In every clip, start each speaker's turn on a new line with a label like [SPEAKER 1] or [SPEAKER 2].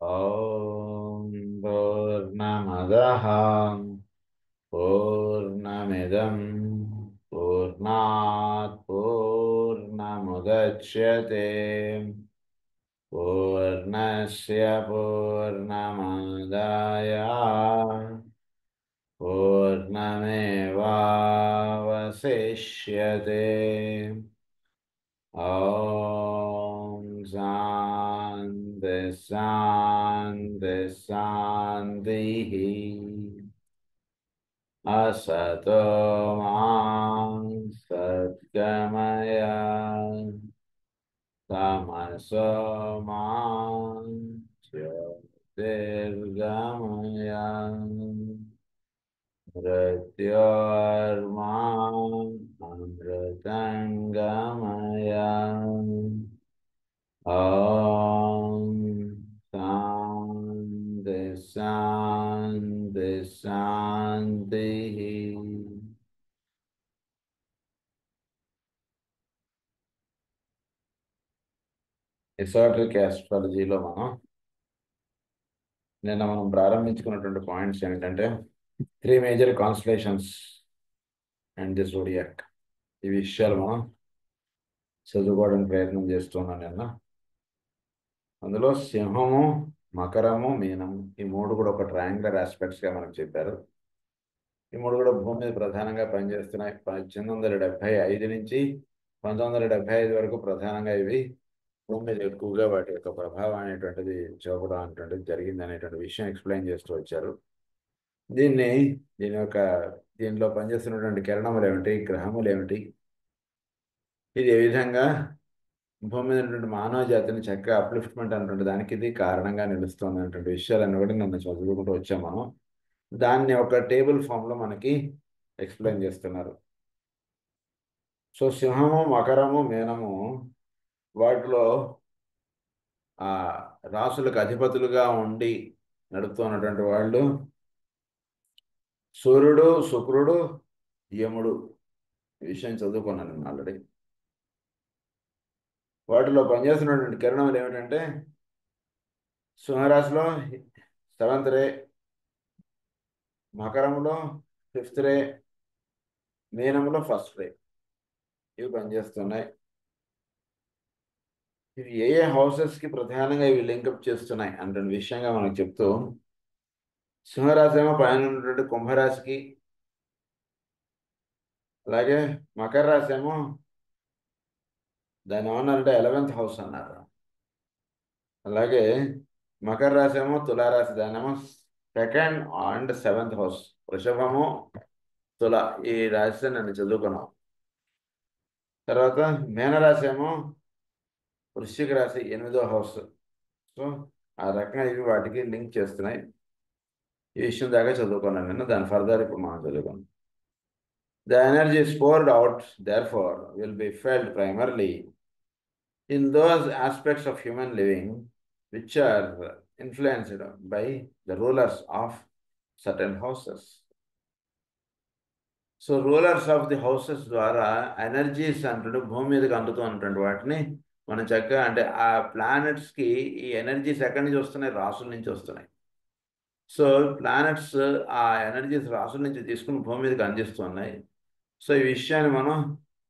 [SPEAKER 1] ॐ पूर्णमदः पूर्णमिदं पूर्णात् पूर्णमुदच्यते पूर्णस्य पूर्णमादाय पूर्णमेवावशिष्यते ॐ शान्ति शान्ति शान्तिः असतो मा सद्गमय तमसो मा ज्योतिर्गमय मृत्योर्मा अमृतङ्गमय ॐ शान्ति शान्ति शान्तिः ఎసోటరిక్ ఆస్ట్రాలజీలో మనం ప్రారంభించుకున్నటువంటి పాయింట్స్ ఏంటంటే 3 major constellations and the zodiac. ఈ విషయాలు మనం చదువుకోవడానికి ప్రయత్నం చేస్తున్నాను నిన్న. అందులో సింహము, మకరము, మీనము ఈ మూడు కూడా ఒక ట్రయాంగులర్ ఆస్పెక్ట్స్గా మనకు చెప్పారు. ఈ మూడు కూడా భూమి మీద ప్రధానంగా పనిచేస్తున్నాయి. 1875 నుంచి 1975 వరకు ప్రధానంగా ఇవి భూమి మీద ఎక్కువగా వాటి యొక్క ప్రభావం అనేటువంటిది చూపడం అనేటువంటిది జరిగింది అనేటువంటి విషయం ఎక్స్ప్లెయిన్ చేస్తూ వచ్చారు. దీనిలో పనిచేస్తున్నటువంటి కిరణములు ఏమిటి, గ్రహములు ఏమిటి, ఇది ఏ విధంగా భూమి మీద ఉన్నటువంటి మానవ జాతిని చక్కగా అప్లిఫ్ట్మెంట్ అనేటువంటి దానికి ఇది కారణంగా నిలుస్తుంది అనేటువంటి విషయాలన్నీ కూడా నన్ను చదువుకుంటూ వచ్చాము మనం. దాన్ని ఒక టేబుల్ ఫామ్లో మనకి ఎక్స్ప్లెయిన్ చేస్తున్నారు. సో సింహము, మకరము, మీనము వాటిలో ఆ రాసులకు అధిపతులుగా ఉండి నడుపుతున్నటువంటి వాళ్ళు సూర్యుడు, శుక్రుడు, యముడు. ఈ విషయం చదువుకున్నాను నేను ఆల్రెడీ. వాటిలో పనిచేస్తున్నటువంటి కిరణములు ఏమిటంటే సింహరాశిలో 7th రే, మకరంలో 5th రే, మీనంలో 1st రే. ఇవి పనిచేస్తున్నాయి. ఇవి ఏ హౌసెస్కి ప్రధానంగా ఇవి లింకప్ చేస్తున్నాయి అంటే విషయంగా మనకు చెప్తూ, సింహరాశి ఏమో పైన ఉన్నటువంటి కుంభరాశికి, అలాగే మకర రాశి ఏమో దాన్ని ఏమన్నారంటే 11th హౌస్ అన్నారు. అలాగే మకర రాశి ఏమో తులారాశి, దాని ఏమో 2nd and 7th హౌస్. వృషభము, తుల ఈ రాశి నన్ను చదువుకున్నాం. తర్వాత మీనరాశి ఏమో వృశ్చిక రాశి 8వ హౌస్. సో ఆ రకంగా ఇవి వాటికి లింక్ చేస్తున్నాయి. ఈ విషయం దాకా చదువుకున్నాను నేను. దాని ఫర్దర్ ఇప్పుడు మనం చదువుకున్నాం. The energy is poured out, therefore, will be felt primarily in those aspects of human living which are influenced by the rulers of certain houses. So rulers of the houses ద్వారా energies అంటుంటే భూమి మీదకి అందుతూ ఉన్నటువంటి వాటిని మనం చక్కగా అంటే ఆ ప్లానెట్స్కి ఈ ఎనర్జీస్ ఎక్కడి నుంచి వస్తున్నాయి, రాసుల నుంచి వస్తున్నాయి. సో ప్లానెట్స్ ఆ ఎనర్జీస్ రాసుల నుంచి తీసుకుని భూమి మీదకి అందిస్తున్నాయి. సో ఈ విషయాన్ని మనం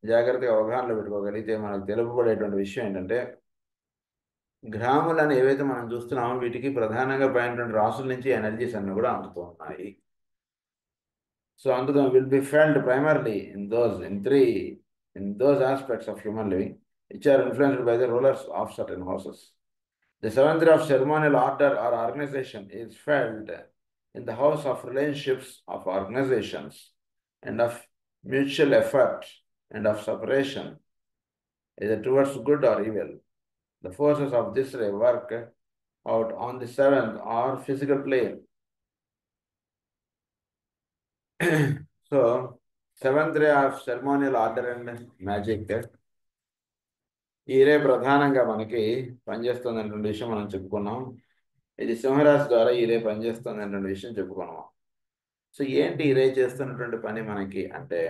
[SPEAKER 1] జాగ్రత్తగా అవగాహనలో పెట్టుకోగలిగితే మనకు తెలుపబడేటువంటి విషయం ఏంటంటే, గ్రహములను ఏవైతే మనం చూస్తున్నామో వీటికి ప్రధానంగా పైనటువంటి రాసుల నుంచి ఎనర్జీస్ అన్ని కూడా అందుతున్నాయి. సో అందుకని will be felt primarily in those aspects of human living which are influenced by the rulers of certain houses. The 7th of ceremonial order or organization is felt in the house of relationships of organizations and of mutual effort and of separation, either towards good or evil. The forces of this ray work out on the 7th or physical plane. So 7th ray of ceremonial order and magic, ఈ రే ప్రధానంగా మనకి పనిచేస్తుంది అనేటువంటి విషయం మనం చెప్పుకున్నాం. ఇది సింహరాశి ద్వారా ఈ రే పనిచేస్తుంది అనేటువంటి విషయం చెప్పుకున్నాం. సో ఏంటి ఈ రే చేస్తున్నటువంటి పని మనకి అంటే,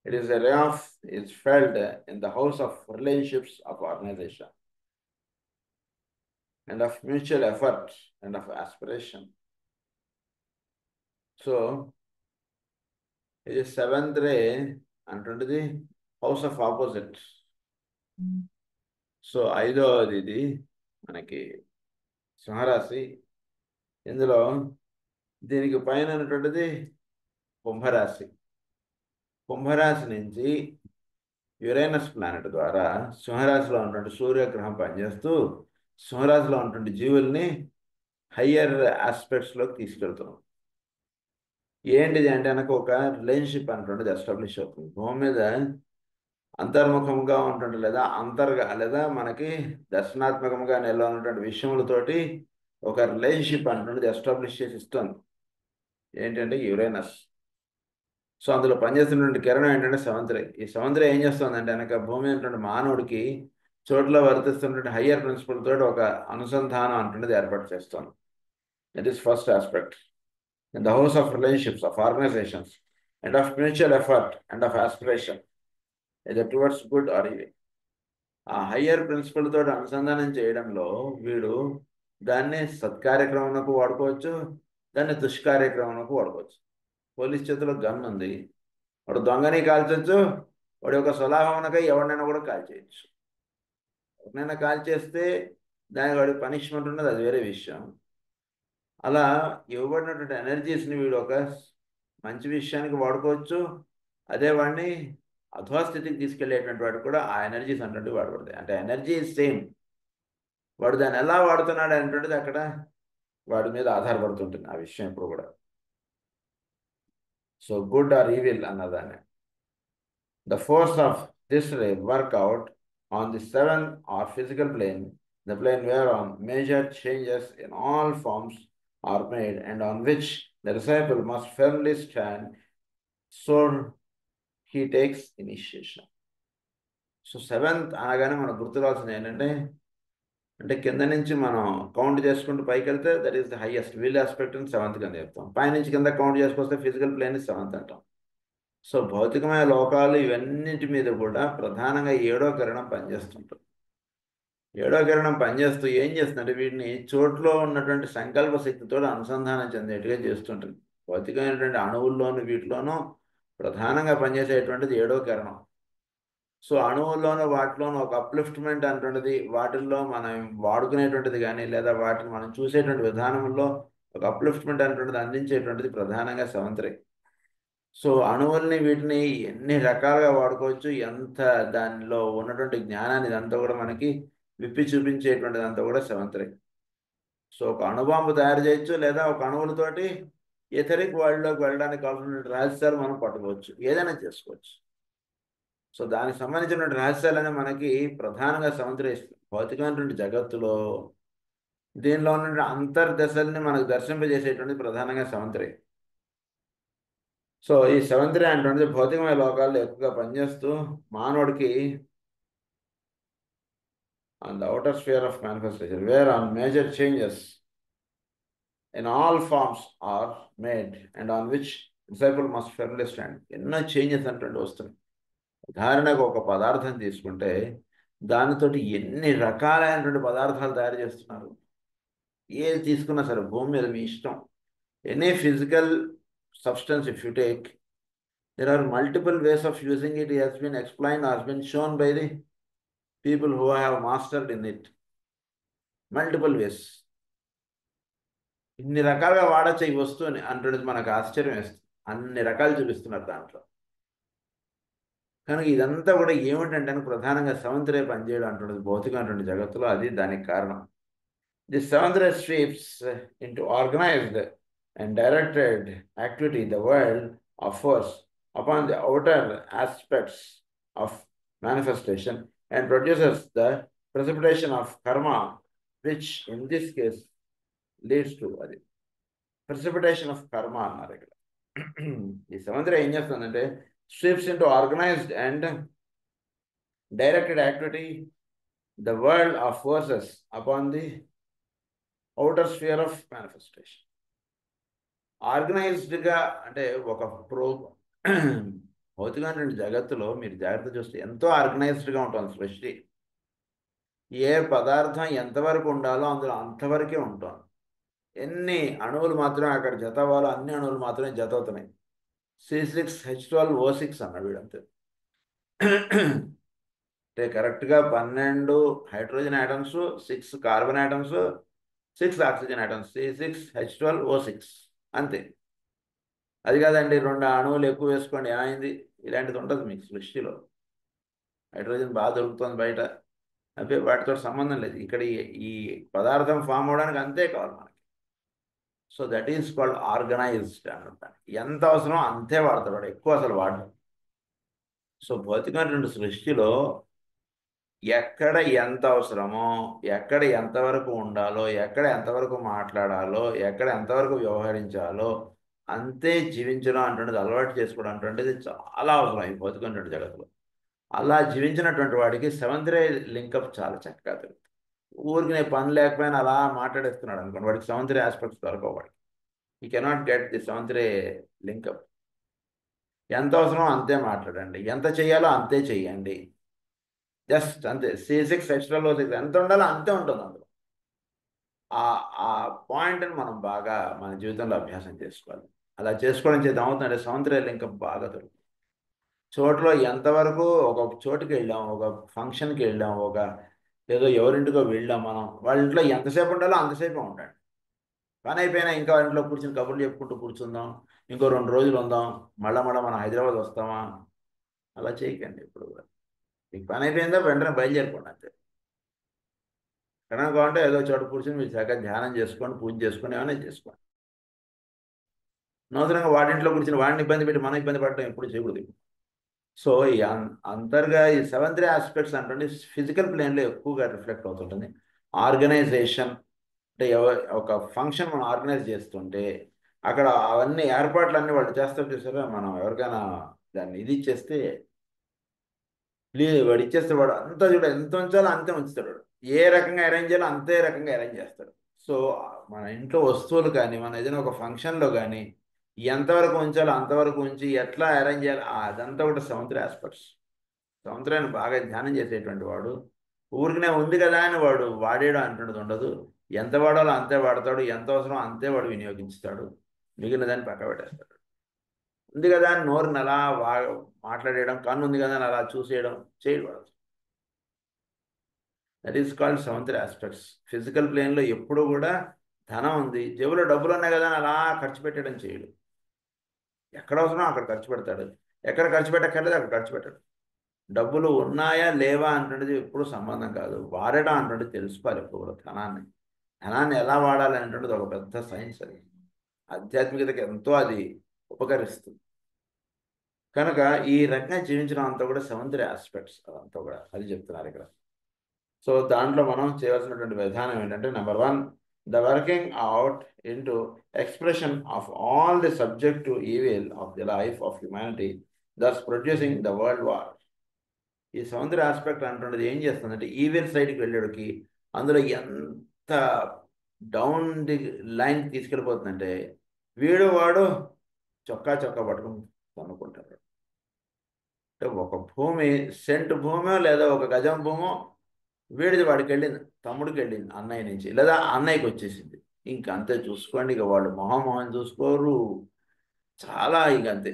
[SPEAKER 1] it is a ray of is felt in the house of relationships of organization. and of mutual effort and of aspiration. So ఇది సెవెంత్ రే అంటుండేది హౌస్ ఆఫ్ ఆపోజిట్. సో ఐదవది ఇది మనకి సింహరాశి. ఇందులో దీనికి పైన ఉన్నటువంటిది కుంభరాశి. కుంభరాశి నుంచి యురేనస్ ప్లానెట్ ద్వారా సింహరాశిలో ఉన్నటువంటి సూర్యగ్రహం పనిచేస్తూ సింహరాశిలో ఉన్నటువంటి జీవుల్ని హయ్యర్ ఆస్పెక్ట్స్లోకి తీసుకెళ్తున్నాం. ఏంటిది అంటే కనుక ఒక రిలేషన్షిప్ అనేటువంటిది ఎస్టాబ్లిష్ అవుతుంది భూమి మీద. అంతర్ముఖంగా ఉంటుంది లేదా మనకి దర్శనాత్మకంగా నిల్వ ఉన్నటువంటి విషయములతోటి ఒక రిలేషన్షిప్ అనేటువంటిది ఎస్టాబ్లిష్ చేసి ఇస్తుంది. ఏంటంటే యురేనస్. సో అందులో పనిచేస్తున్నటువంటి కిరణం ఏంటంటే సెవెంత్ రే. ఈ సెవెంత్ రే ఏం చేస్తుందంటే కనుక భూమి అనేటువంటి మానవుడికి చోట్ల వర్తిస్తున్నటువంటి హయ్యర్ ప్రిన్సిపల్ తోటి ఒక అనుసంధానం అంటున్నది ఏర్పాటు చేస్తుంది. That is first aspect. In the house of relationships, of organizations, and of mutual effort and of aspiration, either towards good or evil. ఆ హయ్యర్ ప్రిన్సిపల్ తోటి అనుసంధానం చేయడంలో వీడు దాన్ని సత్కార్యక్రమంకు వాడుకోవచ్చు, దాన్ని దుష్కార్యక్రమంకు వాడుకోవచ్చు. పోలీస్ చేతిలో గన్ ఉంది, వాడు దొంగని కాల్చొచ్చు, వాడి యొక్క స్వలాభమునకై ఎవరినైనా కూడా కాల్చేయచ్చు. ఎవరినైనా కాల్చేస్తే దానికి వాడి పనిష్మెంట్ ఉన్నది, అది వేరే విషయం. అలా ఇవ్వబడినటువంటి ఎనర్జీస్ని వీడు ఒక మంచి విషయానికి వాడుకోవచ్చు, అదే వాడిని అధోస్థితికి తీసుకెళ్లేటువంటి వాడు కూడా ఆ ఎనర్జీస్ అంటే వాడబడతాయి. అంటే ఎనర్జీ సేమ్, వాడు దాన్ని ఎలా వాడుతున్నాడు అనేటువంటిది అక్కడ వాడి మీద ఆధారపడుతుంటుంది ఆ విషయం ఇప్పుడు కూడా. సో గుడ్ ఆర్ ఈవిల్ అన్నదాన్ని the force of this ray work out on the seven or physical plane, the plane where on major changes in all forms are made and on which the disciple must firmly stand, so he takes initiation. So seventh అనగానే మనకు గుర్తురాల్సింది ఏంటంటే అంటే కింద నుంచి మనం count చేసుకుంటూ పైకి వెళ్తే that is the highest will aspect అని సెవెంత్ కింద చెప్తాం. పైనుంచి కింద కౌంట్ చేసుకొస్తే ఫిజికల్ ప్లేన్ సెవెంత్ అంటాం. సో భౌతికమైన లోకాలు ఇవన్నింటి మీద కూడా ప్రధానంగా 7వ కిరణం పనిచేస్తుంటుంది. 7వ కిరణం పనిచేస్తూ ఏం చేస్తుందంటే వీటిని చోట్లో ఉన్నటువంటి సంకల్ప శక్తితో అనుసంధానం చెందేట్టుగా చేస్తుంటుంది. భౌతికమైనటువంటి అణువుల్లోనూ వీటిలోనూ ప్రధానంగా పనిచేసేటువంటిది 7వ కిరణం. సో అణువుల్లోనూ వాటిలోనూ ఒక అప్లిఫ్ట్మెంట్ అంటున్నది, వాటిల్లో మనం వాడుకునేటువంటిది కానీ లేదా వాటిని మనం చూసేటువంటి విధానంలో ఒక అప్లిఫ్ట్మెంట్ అంటున్నది అందించేటువంటిది ప్రధానంగా సెవెంత్ రే. సో అణువుల్ని వీటిని ఎన్ని రకాలుగా వాడుకోవచ్చు, ఎంత దానిలో ఉన్నటువంటి జ్ఞానాన్ని ఇదంతా కూడా మనకి విప్పి చూపించేటువంటిదంతా కూడా సెవెంత్ రే. సో ఒక అణుబాంబు తయారు చేయొచ్చు, లేదా ఒక అణువులతోటి ఎథరిక్ వరల్డ్లోకి వెళ్ళడానికి కావాల్సిన రహస్యాలు మనం పట్టుకోవచ్చు, ఏదైనా చేసుకోవచ్చు. సో దానికి సంబంధించినటువంటి రహస్యాలనే మనకి ప్రధానంగా సెవెంత్ రే ఇస్తుంది. భౌతికమైనటువంటి జగత్తులో దీనిలో ఉన్న అంతర్దశల్ని మనకు దర్శింపజేసేటువంటిది ప్రధానంగా సెవెంత్ రే. సో ఈ సెవెంత్ రే అంటే భౌతికమైన లోకాల్లో ఎక్కువగా పనిచేస్తూ మానవుడికి on the outer sphere of manifestation, where on major changes in all forms are made and on which disciple must firmly stand. ఎన్నో చేంజెస్ అంటే వస్తున్నాయి. ఉదాహరణకు ఒక పదార్థం తీసుకుంటే దానితోటి ఎన్ని రకాలైనటువంటి పదార్థాలు తయారు చేస్తున్నారు. ఏది తీసుకున్నా సరే భూమి మీద మీ ఇష్టం. Any physical substance if you take, there are multiple ways of using it. It has been explained, has been shown by the people who have mastered in it. Multiple ways. ఇన్ని రకాలుగా వాడచ్చు ఈ వస్తువుని అంటున్నది మనకు ఆశ్చర్యం వేస్తుంది. అన్ని రకాలు చూపిస్తున్నారు దాంట్లో. కనుక ఇదంతా కూడా ఏమిటంటే ప్రధానంగా సెవెంత్ రే పనిచేయడం అంటున్నది భౌతికమైనటువంటి జగత్తులో, అది దానికి కారణం. The seventh ray sweeps into organised and directed activity the world of force upon the outer aspects of manifestation and produces the precipitation of karma, which in this case leads to అది precipitation of karma అన్నారు ఇక్కడ. ఈ seventh ray ఏం చేస్తుందంటే sweeps into organised and directed activity the world of forces upon the outer sphere of manifestation. ఆర్గనైజ్డ్గా అంటే ఒక భౌతికమైనటువంటి జగత్తులో మీరు జాగ్రత్త చూస్తే ఎంతో ఆర్గనైజ్డ్గా ఉంటుంది సృష్టి. ఏ పదార్థం ఎంతవరకు ఉండాలో అందులో అంతవరకే ఉంటుంది. ఎన్ని అణువులు మాత్రమే అక్కడ జత అవ్వాలో అన్ని అణువులు మాత్రమే జత అవుతున్నాయి. C6H12O6 అన్న వీడంతే. అంటే కరెక్ట్గా 12 hydrogen atoms, 6 carbon atoms, 6 oxygen atoms, C6H12O6 అంతే. అది కాదండి 2 అణువులు ఎక్కువ వేసుకోండి ఏమైంది, ఇలాంటిది ఉండదు మీకు సృష్టిలో. హైడ్రోజన్ బాగా దొరుకుతుంది బయట, అవి వాటితో సంబంధం లేదు. ఇక్కడ ఈ పదార్థం ఫామ్ అవడానికి అంతే కావాలి మనకి. So that is called organised అంటారు. ఎంత అవసరం అంతే వాడతాడు వాడు, ఎక్కువ అసలు వాడరు. సో భౌతికమైనటువంటి సృష్టిలో ఎక్కడ ఎంత అవసరమో, ఎక్కడ ఎంతవరకు ఉండాలో, ఎక్కడ ఎంతవరకు మాట్లాడాలో, ఎక్కడ ఎంతవరకు వ్యవహరించాలో అంతే జీవించడం అంటున్నది, అలవాటు చేసుకోవడం అంటున్నది చాలా అవసరం ఈ భౌతికమైనటువంటి జగత్తులో. అలా జీవించినటువంటి వాడికి సెవెంత్ రే లింకప్ చాలా చక్కగా తెలుస్తుంది. ఊరికి నేను పని లేకపోయినా అలా మాట్లాడేస్తున్నాడు అనుకోండి, వాడికి సెవెంత్ రే ఆస్పెక్ట్స్ దొరకవు. వాడికి ఈ cannot get the seventh ray link up. ఎంత అవసరమో అంతే మాట్లాడండి, ఎంత చేయాలో అంతే చెయ్యండి, జస్ట్ అంతే. C6H12O6 ఎంత ఉండాలో అంతే ఉంటుంది అందులో. ఆ ఆ పాయింట్ని మనం బాగా మన జీవితంలో అభ్యాసం చేసుకోవాలి. అలా చేసుకోవడం చేత ఏమవుతుందంటే సెవెంత్ రే లింకప్ బాగా దొరుకుతుంది. చోట్లో ఎంతవరకు, ఒక చోటుకి వెళ్ళాం, ఒక ఫంక్షన్కి వెళ్ళాం, ఒక ఏదో ఎవరింటికో వెళ్ళాం, మనం వాళ్ళ ఇంట్లో ఎంతసేపు ఉండాలో అంతసేపు ఉండండి. పని అయిపోయినా ఇంకా వాళ్ళ ఇంట్లో కూర్చొని కబుర్లు చెప్పుకుంటూ కూర్చుందాం, ఇంకో 2 రోజులు ఉందాం, మళ్ళా మనం హైదరాబాద్ వస్తామా, అలా చేయకండి ఇప్పుడు కూడా. మీకు పని అయిపోయిందా వెంటనే బయలుదేరిపోండి అంతే. కనుక కావాలంటే ఏదో చోట కూర్చొని మీరు చక్కగా ధ్యానం చేసుకోండి, పూజ చేసుకొని ఏమైనా చేసుకోండి. నూతనంగా వాడింట్లో కూర్చొని వాడిని ఇబ్బంది పెట్టి మనం ఇబ్బంది పడటం ఎప్పుడు చేయకూడదు. సో ఈ అంతర్గా ఈ సెవెంత్ రే ఆస్పెక్ట్స్ అంటే ఫిజికల్ ప్లేన్లో ఎక్కువగా రిఫ్లెక్ట్ అవుతుంటుంది. ఆర్గనైజేషన్ అంటే ఒక ఫంక్షన్ మనం ఆర్గనైజ్ చేస్తుంటే అక్కడ అవన్నీ ఏర్పాట్లన్నీ వాళ్ళు చేస్తారు చూసారా, మనం ఎవరికైనా దాన్ని ఇది ఇచ్చేస్తే వాడు ఇచ్చేస్తే వాడు అంతా చూడ ఎంత ఉంచాలో అంతే ఉంచుతాడు. ఏ రకంగా అరేంజ్ చేయాలో అంతే రకంగా అరేంజ్ చేస్తాడు. సో మన ఇంట్లో వస్తువులు కానీ, మన ఏదైనా ఒక ఫంక్షన్లో కానీ ఎంతవరకు ఉంచాలో అంతవరకు ఉంచి ఎట్లా అరేంజ్ చేయాలి అదంతా కూడా సెవెంత్ రే ఆస్పెక్ట్స్. సముద్రాన్ని బాగా ధ్యానం చేసేటువంటి వాడు ఊరికనే ఉంది కదా అని వాడు వాడేయడం అంటున్నది ఉండదు. ఎంత వాడాలో అంతే వాడతాడు, ఎంత అవసరం అంతే వాడు వినియోగించుతాడు, మిగిలిన దాన్ని పక్క పెట్టేస్తాడు. ఉంది కదా అని నోరుని అలా మాట్లాడేయడం, కన్ను ఉంది కదా అని అలా చూసేయడం చేయకూడదు. That is called seventh ray aspects. Physical ప్లేన్లో ఎప్పుడూ కూడా ధనం ఉంది, జేబులో డబ్బులు ఉన్నాయి కదా అని అలా ఖర్చు పెట్టడం చేయడు. ఎక్కడ అవసరం అక్కడ ఖర్చు పెడతాడు, ఎక్కడ ఖర్చు పెట్టక్కర్లేదు అక్కడ ఖర్చు పెట్టాడు. డబ్బులు ఉన్నాయా లేవా అంటున్నది ఎప్పుడు సంబంధం కాదు, వాడడం అంటున్నది తెలుసుకోవాలి ఎప్పుడు కూడా. ధనాన్ని ధనాన్ని ఎలా వాడాలి అనేటువంటిది ఒక పెద్ద సైన్స్. అది ఆధ్యాత్మికతకి ఎంతో అది ఉపకరిస్తుంది. కనుక ఈ రకంగా జీవించడం అంతా కూడా సెవెంత్ రే ఆస్పెక్ట్స్, అదంతా కూడా అది చెప్తున్నారు ఇక్కడ. సో దాంట్లో మనం చేయవలసినటువంటి విధానం ఏంటంటే, number 1, the working out into expression of all the subject evil of the life of humanity, thus producing the world war. ఈ సౌందర్య ఆస్పెక్ట్ అంటున్నది ఏం చేస్తుందంటే ఈవిల్ సైడ్కి వెళ్ళాడికి అందులో ఎంత డౌన్ ది లైన్ తీసుకెళ్ళిపోతుందంటే వాడు చొక్కా పట్టుకుని అనుకుంటాడు. అంటే ఒక భూమి సెంటు భూమో లేదా ఒక గజం భూమో వీడిది వాడికి వెళ్ళింది, తమ్ముడికి వెళ్ళింది అన్నయ్య నుంచి, లేదా అన్నయ్యకి వచ్చేసింది, ఇంకంతే చూసుకోండి. ఇక వాళ్ళు మొహం చూసుకోరు, చాలా ఇక అంతే.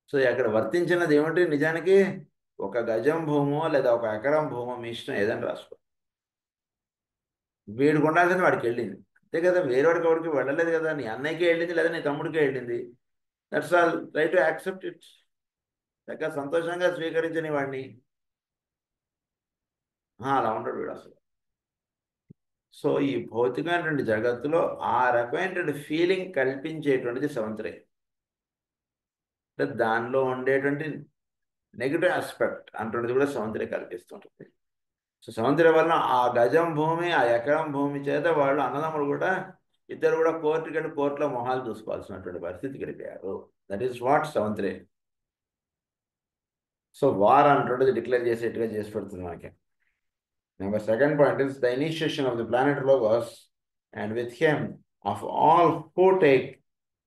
[SPEAKER 1] సో అక్కడ వర్తించినది ఏమిటి నిజానికి, ఒక గజం భూమో లేదా ఒక ఎకరం భూమో మీ ఇష్టం ఏదని రాసుకో, వీడికి ఉండాల్సింది వాడికి వెళ్ళింది అంతే కదా. వేరేవాడికి ఎవరికి వెళ్ళలేదు కదా, నీ అన్నయ్యకి వెళ్ళింది లేదా నీ తమ్ముడికి వెళ్ళింది. That's all, try to accept it. చక్కగా సంతోషంగా స్వీకరించని వాడిని. అలా ఉంటాడు వీడు అసలు. సో ఈ భౌతికమైనటువంటి జగత్తులో ఆ రకమైనటువంటి ఫీలింగ్ కల్పించేటువంటిది సెవెంత్ రే. అంటే దానిలో ఉండేటువంటి నెగిటివ్ ఆస్పెక్ట్ అంటున్నది కూడా సెవెంత్ రే కల్పిస్తుంటుంది. సో సెవెంత్ రే వలన ఆ గజం భూమి, ఆ ఎకరం భూమి చేత వాళ్ళు అన్నదమ్ములు కూడా ఇద్దరు కూడా కోర్టుకి వెళ్ళి కోర్టులో మొహాలు చూసుకోవాల్సినటువంటి పరిస్థితి గడిపారు. That is what seventh ray. So war అంటున్నది డిక్లేర్ చేసేట్టుగా చేసి పెడుతుంది మనకి. Number 2 point is the initiation of the planet Logos, and with him of all who take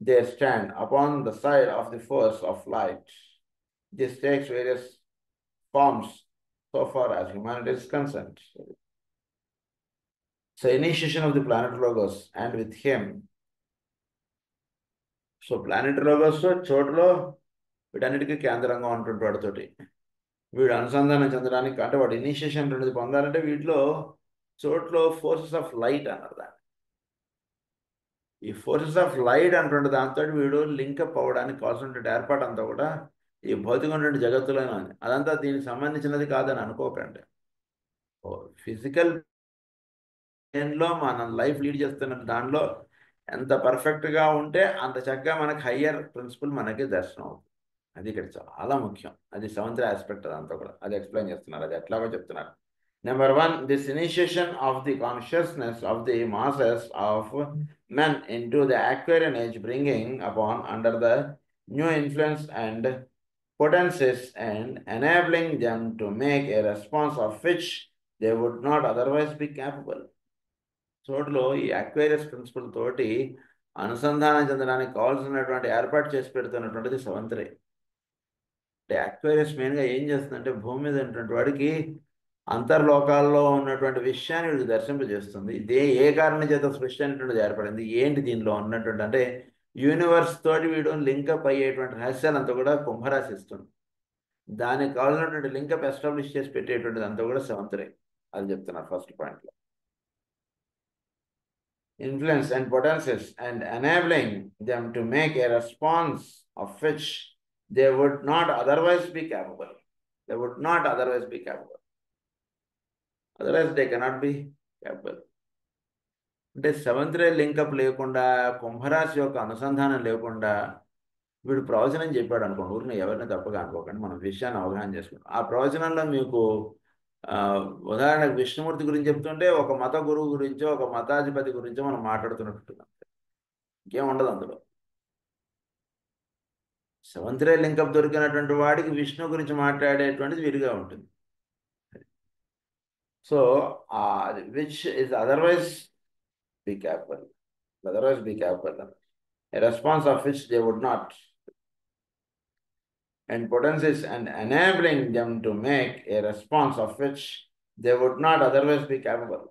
[SPEAKER 1] their stand upon the side of the force of light. This takes various forms so far as humanity is concerned. So initiation of the planet Logos and with him. So planet Logos చోటులో వీటన్నిటికీ కేంద్రంగా ఉంటుంది వాడితోటి. వీడు అనుసంధానం చెందడానికి అంటే వాడు initiation అనేది పొందాలంటే వీటిలో చోట్లో ఫోర్సెస్ ఆఫ్ లైట్ అన్నారు దాన్ని. ఈ ఫోర్సెస్ ఆఫ్ లైట్ అంటుండే దాంతో వీడు లింకప్ అవ్వడానికి కావాల్సిన ఏర్పాటు అంతా కూడా ఈ భౌతికమైన జగత్తులోనే ఉంది. అదంతా దీనికి సంబంధించినది కాదని అనుకోకండి. ఫిజికల్ లో మనం లైఫ్ లీడ్ చేస్తున్న దానిలో ఎంత పర్ఫెక్ట్గా ఉంటే అంత చక్కగా మనకి హయ్యర్ ప్రిన్సిపల్ మనకి దర్శనం అవుతుంది. అది ఇక్కడ చాలా ముఖ్యం. అది సెవెంత్ ఆస్పెక్ట్ అదంతా కూడా అది ఎక్స్ప్లెయిన్ చేస్తున్నారు. అది ఎట్లాగో చెప్తున్నారు. Number 1, this initiation of the consciousness of the masses of men into the Aquarian age, bringing upon under the new influence and potencies and enabling them to make a response of which they would not otherwise be capable. చోటులో ఈ Aquarius principal తోటి అనుసంధానం చెందడానికి కావాల్సినటువంటి ఏర్పాటు చేసి పెడుతున్నటువంటిది seventh రే. అంటే Aquarius మెయిన్గా ఏం చేస్తుందంటే భూమి మీద ఉన్నటువంటి వాడికి అంతర్లోకాల్లో ఉన్నటువంటి విషయాన్ని వీడికి దర్శింపజేస్తుంది. ఇదే ఏ కారణం చేత సృష్టి అనేటువంటిది ఏర్పడింది, ఏంటి దీనిలో ఉన్నటువంటి అంటే యూనివర్స్ తోటి వీడు లింకప్ అయ్యేటువంటి రహస్యాలంతా కూడా కుంభరాశి ఇస్తుంది. దానికి కావాల్సినటువంటి లింకప్ ఎస్టాబ్లిష్ చేసి పెట్టేటువంటిది అంతా కూడా సెవెంత్ రే. అది చెప్తున్నారు ఫస్ట్ పాయింట్లో. Influence and potencies and enabling them to make a response of which they would not otherwise be capable. They would not otherwise be capable. Otherwise they cannot be capable. అంటే seventh రే link up లేకుండా కుంభరాశి యొక్క అనుసంధానం లేకుండా వీడు ప్రవచనం చెప్పాడు అనుకోండి, ఊరిని ఎవరిని తప్పగా అనుకోకండి, మనం విషయాన్ని అవగాహన చేసుకుంటాం. ఆ ప్రవచనంలో మీకు ఉదాహరణకు విష్ణుమూర్తి గురించి చెప్తుంటే ఒక మత గురువు గురించో ఒక మతాధిపతి గురించో మనం మాట్లాడుతున్నట్టు ఇంకేం ఉండదు అందులో. సెవెంత్ రే లింకప్ దొరికినటువంటి వాడికి విష్ణు గురించి మాట్లాడేటువంటిది విరిగా ఉంటుంది. So which is otherwise be capable, a response of which they would not, and potencies and enabling them to make a response of which they would not otherwise be capable.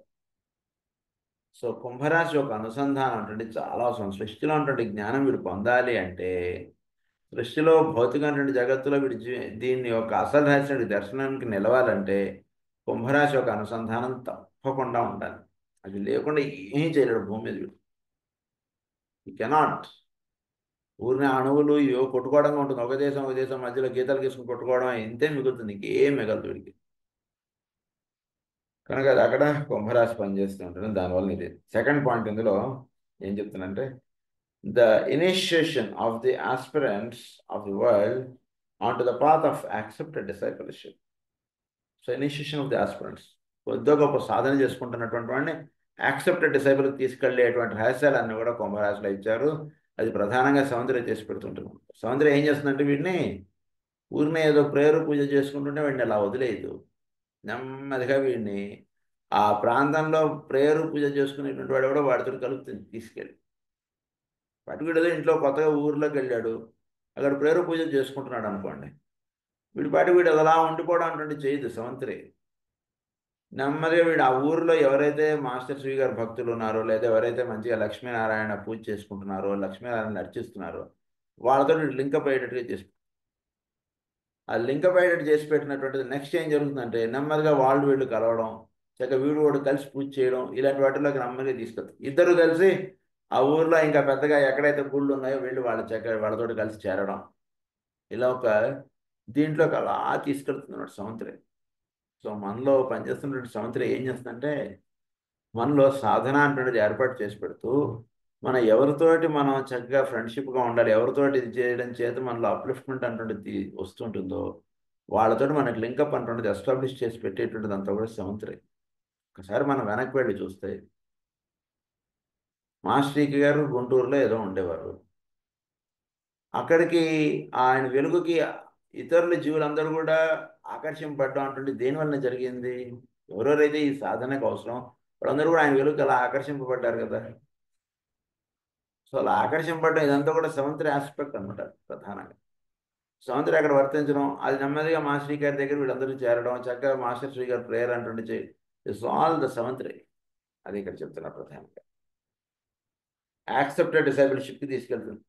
[SPEAKER 1] So కుంభరాశి యొక్క అనుసంధానం అంటే చాలా అవసరం. సృష్టిలో ఉన్నటువంటి జ్ఞానం వీడు పొందాలి అంటే, సృష్టిలో భౌతికమైనటువంటి జగత్తులో వీడి దీని యొక్క అసలు రహస్యానికి దర్శనానికి నిలవాలంటే కుంభరాశి యొక్క అనుసంధానం తప్పకుండా ఉండాలి. అది లేకుండా ఏం చేయలేడు భూమి మీద వీడు. ఈ కెనాట్ ఊరిని అణువులు ఇవో కొట్టుకోవడంగా ఉంటుంది. ఒక దేశం మధ్యలో గీతలు గీసుకుని కొట్టుకోవడం ఇంతే మిగులుతుంది, ఇంకేం మిగలదు వీడికి. కనుక అది అక్కడ కుంభరాశి పనిచేస్తూ ఉంటుంది. దానివల్ల ఇది సెకండ్ పాయింట్. ఇందులో ఏం చెప్తున్నంటే the initiation of the aspirants of the world on to the path of accepted discipleship. So initiation of the aspirants కొద్దిగా గొప్ప సాధన చేసుకుంటున్నటువంటి వాడిని యాక్సెప్టెడ్ డిసైపుల్కి తీసుకెళ్లేటువంటి రహస్యాలన్నీ కూడా కుంభరాశిలో ఇచ్చారు. అది ప్రధానంగా సెవెంత్ రే చేసి పెడుతుంటున్నాం. సెవెంత్ రే ఏం చేస్తుందంటే వీడిని ఊరినే ఏదో ప్రేయర్ పూజ చేసుకుంటుంటే వీడిని అలా వదిలేదు. నెమ్మదిగా వీడిని ఆ ప్రాంతంలో ప్రేయర్ పూజ చేసుకునేటువంటి వాడు కూడా వాడితో కలుపుతుంది తీసుకెళ్ళి. వీడు ఇంట్లో కొత్తగా ఊర్లోకి వెళ్ళాడు, అక్కడ ప్రేయర్ పూజ చేసుకుంటున్నాడు అనుకోండి, వీడు అలా ఉండిపోవడం అంటే చేయదు సెవెంత్ రే. నెమ్మదిగా వీడు ఆ ఊరిలో ఎవరైతే మాస్టర్ శ్రీ గారు భక్తులు ఉన్నారో, లేదా ఎవరైతే మంచిగా లక్ష్మీనారాయణ పూజ చేసుకుంటున్నారో, లక్ష్మీనారాయణ నర్చిస్తున్నారో వాళ్ళతో లింకప్ అయ్యేటట్టుగా చేసి, ఆ లింకప్ అయ్యేటట్టు చేసి పెట్టినటువంటిది నెక్స్ట్ ఏం జరుగుతుందంటే నెమ్మదిగా వీళ్ళు కలవడం, చక్కగా వీడు కలిసి పూజ చేయడం, ఇలాంటి వాటిలోకి నెమ్మదిగా తీసుకెళ్తారు. ఇద్దరు కలిసి ఆ ఊర్లో ఇంకా పెద్దగా ఎక్కడైతే గుళ్ళు ఉన్నాయో వీళ్ళు వాళ్ళతో కలిసి చేరడం, ఇలా ఒక దీంట్లోకి అలా తీసుకెళ్తున్నాడు సెవెంత్ రే. సో మనలో పనిచేస్తున్నటువంటి సెవెంత్ రే ఏం చేస్తుందంటే మనలో సాధన అంటున్నది ఏర్పాటు చేసి పెడుతూ ఎవరితోటి మనం చక్కగా ఫ్రెండ్షిప్గా ఉండాలి, ఎవరితోటి ఇది చేయడం చేత మనలో అప్లిఫ్ట్మెంట్ అంటున్నది వస్తుంటుందో వాళ్ళతోటి మనకి లింకప్ అంటున్నది ఎస్టాబ్లిష్ చేసి పెట్టేటువంటిది అంతా కూడా సెవెంత్ రే. ఒకసారి మనం వెనక్కి వెళ్ళి చూస్తే మాస్టర్ గారు గుంటూరులో ఏదో ఉండేవారు. అక్కడికి ఆయన వెలుగుకి ఇతరుల జీవులందరూ కూడా ఆకర్షింపబడ్డం అంటుంటే దేనివల్ల జరిగింది? ఎవరెవరైతే ఈ సాధనకు అవసరం వాళ్ళందరూ కూడా ఆయన వెలుగుకి అలా ఆకర్షింపబడ్డారు కదా. సో అలా ఆకర్షింపబడ్డం ఇదంతా కూడా సెవెంత్ రే ఆస్పెక్ట్ అనమాట ప్రధానంగా. సౌందర్య అక్కడ వర్తించడం, అది నెమ్మదిగా మాస్టర్ శ్రీ గారి దగ్గర వీళ్ళందరూ చేరడం, చక్కగా మాస్టర్ శ్రీ గారు ప్రేయర్ అంటుండే ఇట్స్ ఆల్ ద సెవెంత్ రే. అది ఇక్కడ చెప్తున్నారు ప్రధానంగా. యాక్సెప్టెడ్ డిసైబుల్షిప్కి తీసుకెళ్తుంది.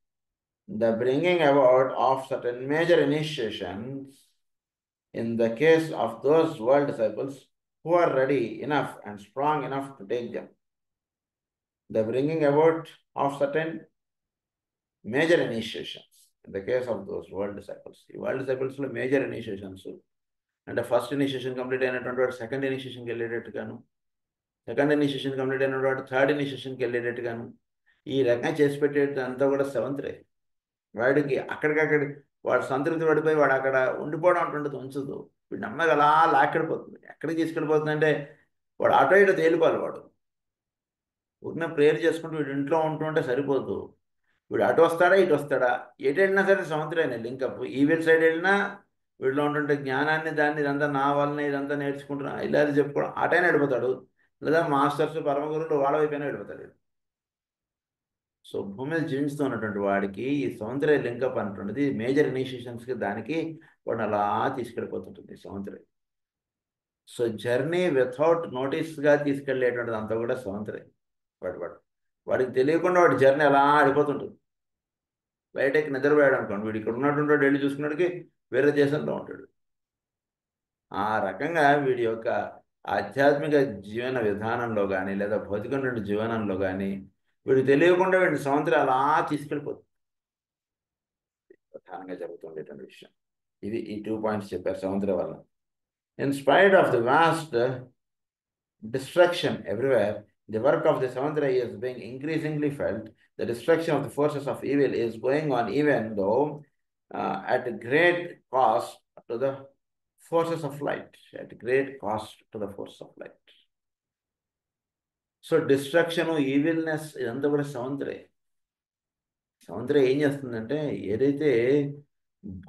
[SPEAKER 1] The bringing about of certain major initiations in the case of those world disciples who are ready enough and strong enough to take them. The bringing about of certain major initiations in the case of those world disciples. ఈ world disciples లో major initiations అంటే first initiation complete అయినటువంటి వాడు second ఇనిషియేషన్కి వెళ్ళేటట్టుగాను, second initiation complete అయిన వాడు third ఇనిషియేషన్కి వెళ్ళేటట్టుగాను ఈ రకంగా చేసి పెట్టేటంతా కూడా సెవెంత్ రే. వాడికి అక్కడికక్కడ వాడు సంతృప్తి పడిపోయి వాడు అక్కడ ఉండిపోవడం అంటుండదు, ఉంచదు. వీడు నమ్మగా అలా లాక్కెళ్ళిపోతుంది. ఎక్కడికి తీసుకెళ్ళిపోతుంది అంటే వాడు అటో ఇటో తేలిపోవాలి. వాడు ఊరిన ప్రేయర్ చేసుకుంటూ వీడు ఇంట్లో ఉంటుంటే సరిపోదు. వీడు అటు వస్తాడా ఇటు వస్తాడా, ఎటు వెళ్ళినా సరే సముద్రమైన లింకప్. ఈవిల్ సైడ్ వెళ్ళినా వీడిలో ఉంటుంటే జ్ఞానాన్ని దాన్ని ఇదంతా నా వలన ఇదంతా నేర్చుకుంటున్నా ఇలా చెప్పుకోవడం అటైనా వెళ్ళిపోతాడు, లేదా మాస్టర్స్ పరమగురులు వాళ్ళ వైపైనా వెళ్ళిపోతాడు. సో భూమి మీద జీవిస్తూ ఉన్నటువంటి వాడికి ఈ సౌందర్య లింకప్ అంటుండేది మేజర్ ఇనిషియేషన్స్కి, దానికి వాడిని అలా తీసుకెళ్ళిపోతుంటుంది సౌందర్యం. సో జర్నీ వితౌట్ నోటీస్గా తీసుకెళ్ళేటువంటిది అంతా కూడా సౌందర్యం. వాడికి తెలియకుండా వాడి జర్నీ అలా ఆడిపోతుంటుంది. బయటకి నిద్రపోయాడు అనుకోండి, వీడు ఇక్కడ ఉన్నటువంటి వాడు వెళ్ళి చూసుకున్నడికి వేరే దేశంలో ఉంటాడు. ఆ రకంగా వీడి యొక్క ఆధ్యాత్మిక జీవన విధానంలో కానీ లేదా భౌతికమైన జీవనంలో కానీ వీడికి తెలియకుండా వీడిని సముద్రం అలా తీసుకెళ్ళిపోతుంది. ప్రధానంగా జరుగుతుండేటువంటి విషయం ఇది. ఈ 2 పాయింట్స్ చెప్పారు సముద్రం వల్ల. In spite of the vast destruction everywhere, the work of the సముద్ర is being increasingly felt. The destruction of the forces of evil is going on even though at great cost to the forces of light. At great cost to the force of light. So destruction, evilness ఇదంతా కూడా సముద్రం ఏం చేస్తుందంటే ఏదైతే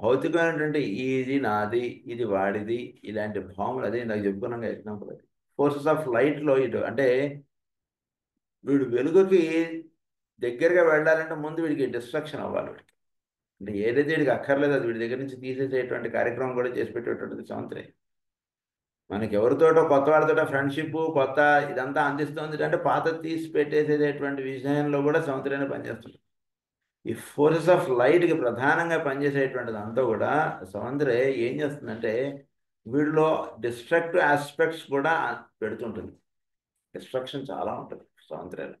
[SPEAKER 1] భౌతికమైనటువంటి ఇది నాది ఇది వాడిది ఇలాంటి భావములు, అదే నాకు చెప్పుకున్నాగా ఎగ్జాంపుల్, అది ఫోర్సెస్ ఆఫ్ లైట్లో ఇటు అంటే వీడు వెలుగుకి దగ్గరగా వెళ్ళాలంటే ముందు వీడికి డిస్ట్రక్షన్ అవ్వాలి. వీడికి అంటే ఏదైతే వీడికి అక్కర్లేదు అది వీడి దగ్గర నుంచి తీసేసేటువంటి కార్యక్రమం కూడా చేసి పెట్టేటువంటిది సముద్రం. మనకి ఎవరితోటో కొత్త వాళ్ళతో ఫ్రెండ్షిప్ కొత్త ఇదంతా అందిస్తుంది అంటే పాత తీసి పెట్టేసేటువంటి విషయంలో కూడా సముద్రాన్ని పనిచేస్తుంది. ఈ ఫోర్సెస్ ఆఫ్ లైట్కి ప్రధానంగా పనిచేసేటువంటిది అంతా కూడా సముద్రం ఏం చేస్తుందంటే వీడిలో డిస్ట్రక్టివ్ ఆస్పెక్ట్స్ కూడా పెడుతుంటుంది. డిస్ట్రక్షన్ చాలా ఉంటుంది సముద్రాలు.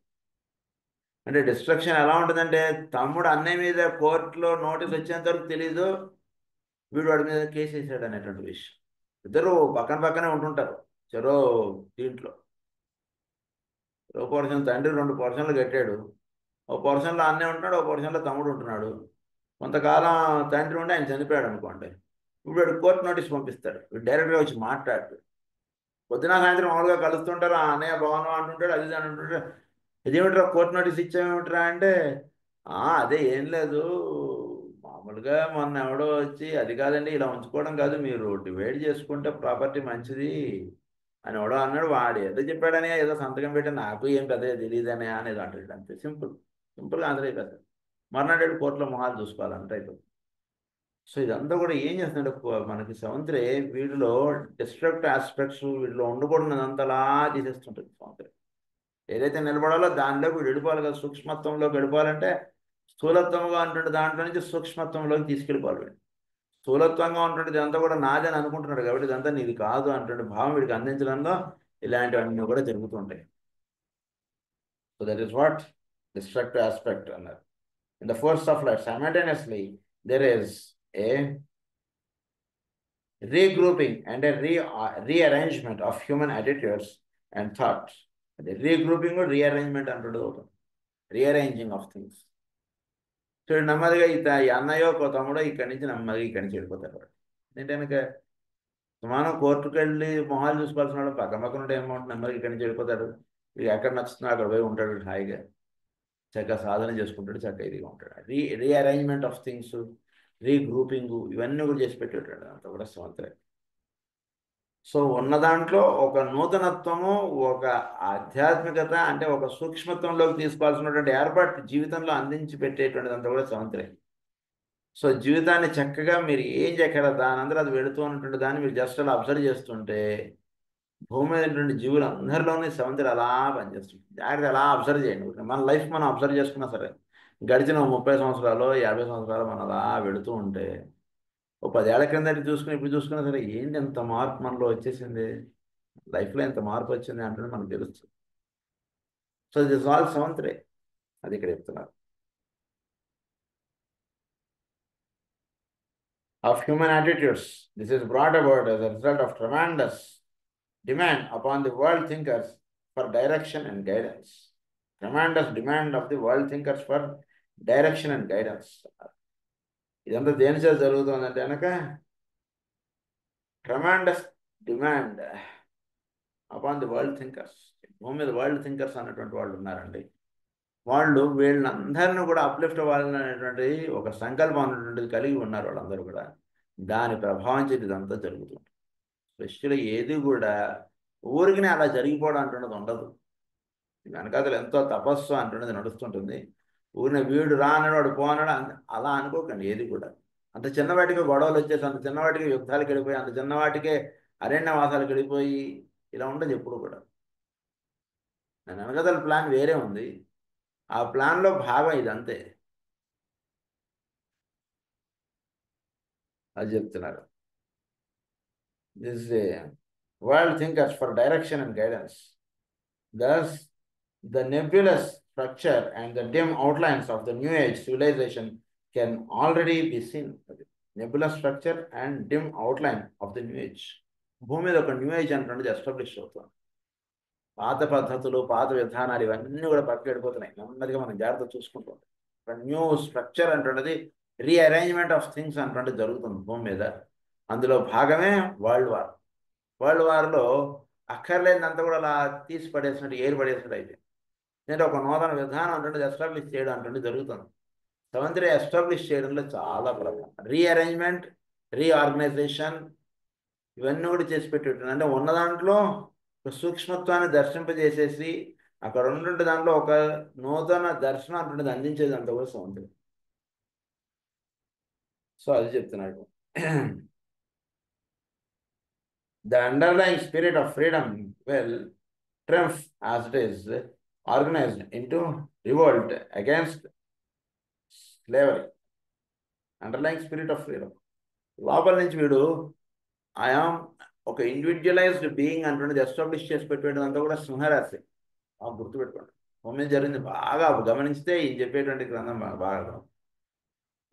[SPEAKER 1] అంటే డిస్ట్రక్షన్ ఎలా ఉంటుందంటే తమ్ముడు అన్నయ్య మీద కోర్టులో నోటీస్ వచ్చేంత వరకు తెలీదు వీడు వాడి మీద కేసు వేసాడు అనేటువంటి విషయం. ఇద్దరు పక్కన పక్కనే ఉంటుంటారు చెరో దీంట్లో. ఓ పోర్షన్ తండ్రి 2 పోర్షన్లు కట్టాడు, ఓ పోర్షన్లో అన్నయ్య ఉంటున్నాడు, ఓ పోర్షన్లో తమ్ముడు ఉంటున్నాడు. కొంతకాలం తండ్రి ఉండి ఆయన చనిపోయాడు అనుకోండి, ఇప్పుడు వీడు కోర్టు నోటీస్ పంపిస్తాడు. వీడు డైరెక్ట్గా వచ్చి మాట్లాడు. పొద్దున సాయంత్రం మామూలుగా కలుస్తుంటారు, ఆ అన్నయ్య భవనం అంటుంటాడు, అది అని అంటుంటాడు. ఇదేమిట్రా కోర్టు నోటీస్ ఇచ్చామేమిట్రా అంటే అదే ఏం లేదు, మామూలుగా మొన్న ఎవడో వచ్చి అది కాదండి ఇలా ఉంచుకోవడం కాదు, మీరు డివైడ్ చేసుకుంటే ప్రాపర్టీ మంచిది అని ఎవడో అన్నాడు. వాడు ఏదో చెప్పాడని ఏదో సంతకం పెట్టి నాకు ఏం పెద్దగా తెలియదని అనేది అంటాడు. అంతే సింపుల్గా ఆన్సర్ అయిపోతుంది. మర్నాడు కోర్టులో మొహాలు చూసుకోవాలంటే అయిపోతుంది. సో ఇదంతా కూడా ఏం చేస్తుందంటే మనకి సముద్రే వీడిలో డిస్ట్రక్ట్ ఆస్పెక్ట్స్ వీడిలో ఉండకూడదంతలా తీసేస్తుంటుంది సముద్రం. ఏదైతే నిలబడాలో దానిలో వీడు వెళ్ళిపోవాలి కదా, సూక్ష్మత్వంలోకి వెళ్ళిపోవాలంటే స్థూలత్వంగా ఉంటుండే దాంట్లో నుంచి సూక్ష్మత్వంలోకి తీసుకెళ్ళిపోవాలి. వీడు స్థూలత్వంగా ఉంటుండేది అంతా కూడా నాదని అనుకుంటున్నాడు కాబట్టి ఇదంతా నీది కాదు అంటుండే భావం వీడికి అందించడంలో ఇలాంటివన్నీ కూడా జరుగుతుంటాయి. So that is what destructive aspect అన్నారు. In the force of light simultaneously there is a regrouping and a rearrangement of human attitudes and thoughts. The regrouping or rearrangement అంటుండదు అవుతుంది, రీఅరేంజింగ్ ఆఫ్ థింగ్స్. సో నెమ్మదిగా ఈ అన్నయ్యో తమ్ముడో ఇక్కడి నుంచి నెమ్మదిగా ఇక్కడి నుంచి వెళ్ళిపోతారు. వాడు ఏంటనక మనం కోర్టుకు వెళ్ళి మొహాలు చూసుకోవాల్సిన వాడు పక్కన ఉంటే ఏమౌంట్ నెమ్మదిగా ఇక్కడి నుంచి వెళ్ళిపోతాడు. ఇక ఎక్కడ నచ్చుతుందో అక్కడ పోయి ఉంటాడు, హాయిగా చక్కగా సాధన చేసుకుంటాడు, చక్కగా ఇదిగా ఉంటాడు. రీఅరేంజ్మెంట్ ఆఫ్ థింగ్స్, రీగ్రూపింగ్ ఇవన్నీ కూడా చేసి పెట్టేటాడు అంతా కూడా సముద్రం. సో ఉన్న దాంట్లో ఒక నూతనత్వము, ఒక ఆధ్యాత్మికత అంటే ఒక సూక్ష్మత్వంలోకి తీసుకోవాల్సినటువంటి ఏర్పాటు జీవితంలో అందించి పెట్టేటువంటిది అంతా కూడా సముద్రం. సో జీవితాన్ని చక్కగా మీరు ఏం చేయగలరా దాని అందరూ అది వెళుతూ ఉన్నటువంటి దాన్ని మీరు జస్ట్ అలా అబ్జర్వ్ చేస్తుంటే భూమి మీద ఉన్నటువంటి జీవులు అందరిలోనే సెవెంత్ అలా పనిచేస్తుంది. జాగ్రత్త అలా అబ్జర్వ్ చేయండి. మన లైఫ్ మనం అబ్జర్వ్ చేసుకున్నా సరే గడిచిన 30 సంవత్సరాలు 50 సంవత్సరాలు మనం అలా వెళుతూ ఉంటే ఓ 10 ఏళ్ల క్రిందటి చూసుకుని ఇప్పుడు చూసుకున్నా సరే ఏంటి ఎంత మార్పు మనలో వచ్చేసింది, లైఫ్లో ఎంత మార్పు వచ్చింది అంటే మనకు తెలుస్తుంది. సో దిస్ ఆల్ సెవెంత్ రే, అది ఇక్కడ చెప్తున్నారు. Of human attitudes, this is brought about as a result of tremendous demand upon the world thinkers for direction and guidance. Tremendous demand of the world thinkers for direction and guidance. ఇదంతా దేని చేత జరుగుతుందంటే కనుక tremendous demand upon the world thinkers. భూమి మీద world thinkers అన్నటువంటి వాళ్ళు ఉన్నారండి. వాళ్ళు వీళ్ళందరినీ కూడా అప్లిఫ్ట్ అవ్వాలనేటువంటి ఒక సంకల్పం అనేటువంటిది కలిగి ఉన్నారు వాళ్ళందరూ కూడా. దాని ప్రభావం చేతి ఇదంతా జరుగుతుంది. సృష్టిలో ఏది కూడా ఊరికినే అలా జరిగిపోవడం అంటున్నది ఉండదు. వెనకాతలు ఎంతో తపస్సు అంటున్నది నడుస్తుంటుంది. ఊరిని వీడు రా అన్నాడు వాడు పో అన్నాడు అలా అనుకోకండి. ఏది కూడా అంత చిన్నవాటికి గొడవలు వచ్చేసి అంత చిన్నవాటికి యుద్ధాలకు వెళ్ళిపోయి అంత చిన్నవాటికే అరణ్యవాసాలకు వెళ్ళిపోయి ఇలా ఉండదు ఎప్పుడు కూడా. నేను వెనకాతల ప్లాన్ వేరే ఉంది. ఆ ప్లాన్లో భాగం ఇదంతే. అది చెప్తున్నారు. This world thinkers for direction and guidance. Thus, the nebulous structure and the dim outlines of the New Age civilization can already be seen. Nebulous structure and dim outline of the New Age. భూమి మీద ఒక new age అంటే establish అవుతుంది. పాత పద్ధతులు పాత విధానాలు ఇవన్నీ కూడా పక్కకి వెళ్ళిపోతున్నాయి. నెమ్మదిగా మనం జాగ్రత్త చూసుకుంటాం. ఒక న్యూ స్ట్రక్చర్ అంటున్నది రీఅరేంజ్మెంట్ ఆఫ్ థింగ్స్ అంటున్నది జరుగుతుంది భూమి మీద. అందులో భాగమే వరల్డ్ వార్. వరల్డ్ వార్లో అక్కర్లేదంతా కూడా అలా తీసి పడేసినట్టు ఏరు పడేసినట్టు అయితే అంటే ఒక నూతన విధానం అంటుండే ఎస్టాబ్లిష్ చేయడం అంటుండే జరుగుతుంది. సెవెంత్ డే ఎస్టాబ్లిష్ చేయడంలో చాలా ప్రధానం రీఅరేంజ్మెంట్, రీఆర్గనైజేషన్ ఇవన్నీ కూడా చేసి పెట్టేటట్టు. అంటే ఉన్న దాంట్లో ఒక సూక్ష్మత్వాన్ని దర్శింపజేసేసి అక్కడ ఉన్నటువంటి దాంట్లో ఒక నూతన దర్శనం అంటుండేది అందించేది అంత కూడా సెవెంత్ డే. సో అది చెప్తున్నాడు. The underlying spirit of freedom will triumph as it is organized into revolt against slavery. Underlying spirit of freedom. లోపల నుంచి వీడు ఐఆమ్ ఒక ఇండివిజువలైజ్డ్ బీయింగ్ అంటున్నది ఎస్టాబ్లిష్ చేసి పెట్టేటంతా కూడా సింహరాశి. గుర్తుపెట్టుకోండి. భూమి జరిగింది బాగా గమనిస్తే ఈ చెప్పేటువంటి గ్రంథం బాగా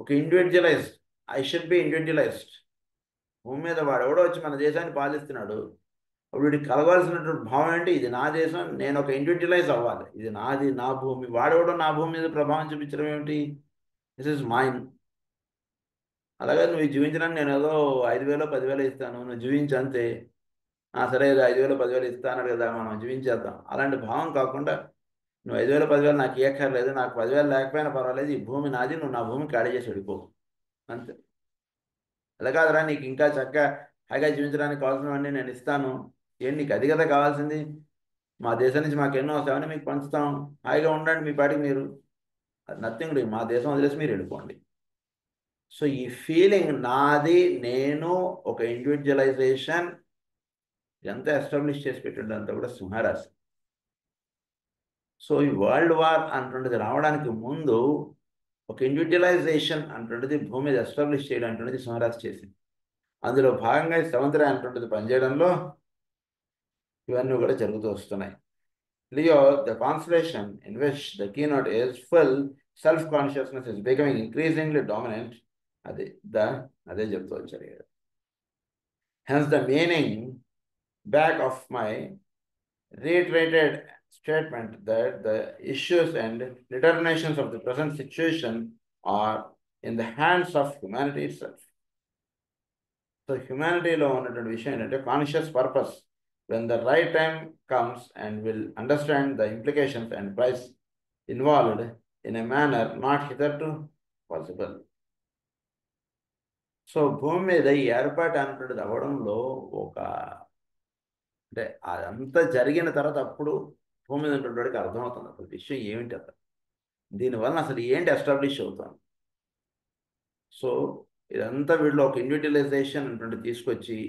[SPEAKER 1] ఒక individualised. I should be individualised. భూమి మీద వాడు ఎవడో వచ్చి మన దేశాన్ని పాలిస్తున్నాడు. అప్పుడు వీడికి కలగాల్సినటువంటి భావం ఏంటి? ఇది నా దేశం, నేను ఒక ఇండివిజువలైజ్ అవ్వాలి, ఇది నాది, నా భూమి. వాడెవడో నా భూమి మీద ప్రభావం చూపించడం ఏమిటి? This is mine. అలాగే నువ్వు జీవించడానికి నేను ఏదో 5,000 10,000 ఇస్తాను, నువ్వు జీవించి అంతే. సరే 5,000 10,000 ఇస్తాను కదా, మనం జీవించేద్దాం. అలాంటి భావం కాకుండా నువ్వు 5,000 10,000 నాకు ఏక్కర్లేదు, నాకు 10,000 లేకపోయినా పర్వాలేదు, ఈ భూమి నాది, నువ్వు నా భూమి ఖాళీ చేసి వెళ్ళిపో అంతే. అలా కాదురా నీకు ఇంకా చక్కగా హాయిగా జీవించడానికి కావాల్సినవన్నీ నేను ఇస్తాను. ఏంటి నీకు అది కదా కావాల్సింది? మా దేశం నుంచి మాకు ఎన్నో వస్తామని మీకు పంచుతాం, హాయిగా ఉండండి మీ పాటికి మీరు. అది నథింగ్ డూయింగ్. మా దేశం వదిలేసి మీరు వెళ్ళిపోండి. సో ఈ ఫీలింగ్ నాది, నేను ఒక ఇండివిజువలైజేషన్ ఎంత ఎస్టాబ్లిష్ చేసి పెట్టిందంతా కూడా సింహరాశి. సో ఈ వరల్డ్ వార్ అంటున్నది రావడానికి ముందు ఒక ఇండివిజువలైజేషన్ అంటున్నది భూమి మీద ఎస్టాబ్లిష్ చేయడం అంటున్నది సింహరాశి చేసింది. అందులో భాగంగా సెవెంత్ రే అంటుంటుంది పనిచేయడంలో ఇవన్నీ కూడా జరుగుతూ వస్తున్నాయి. Leo, the constellation in which the keynote is full self consciousness is becoming increasingly dominant. అదే చెప్తూ వచ్చారు. Hence the meaning back of my reiterated statement that the issues and determinations of the present situation are in the hands of humanity itself. So humanity lo ఉన్నటువంటి విషయం ఏంటంటే conscious purpose when the right time comes and will understand the implications and price involved in a manner not hitherto possible. So భూమి మీద ఈ ఏర్పాటు అన్నటువంటిది అవ్వడంలో ఒక అంటే అదంతా జరిగిన తర్వాత అప్పుడు భూమి మీద ఉన్నటువంటి అర్థమవుతుంది అసలు విషయం ఏమిటి, అసలు దీనివల్ల అసలు ఏంటి ఎస్టాబ్లిష్ అవుతుంది. సో ఇదంతా వీళ్ళు ఒక ఇండివిజువలైజేషన్ అటువంటి తీసుకొచ్చి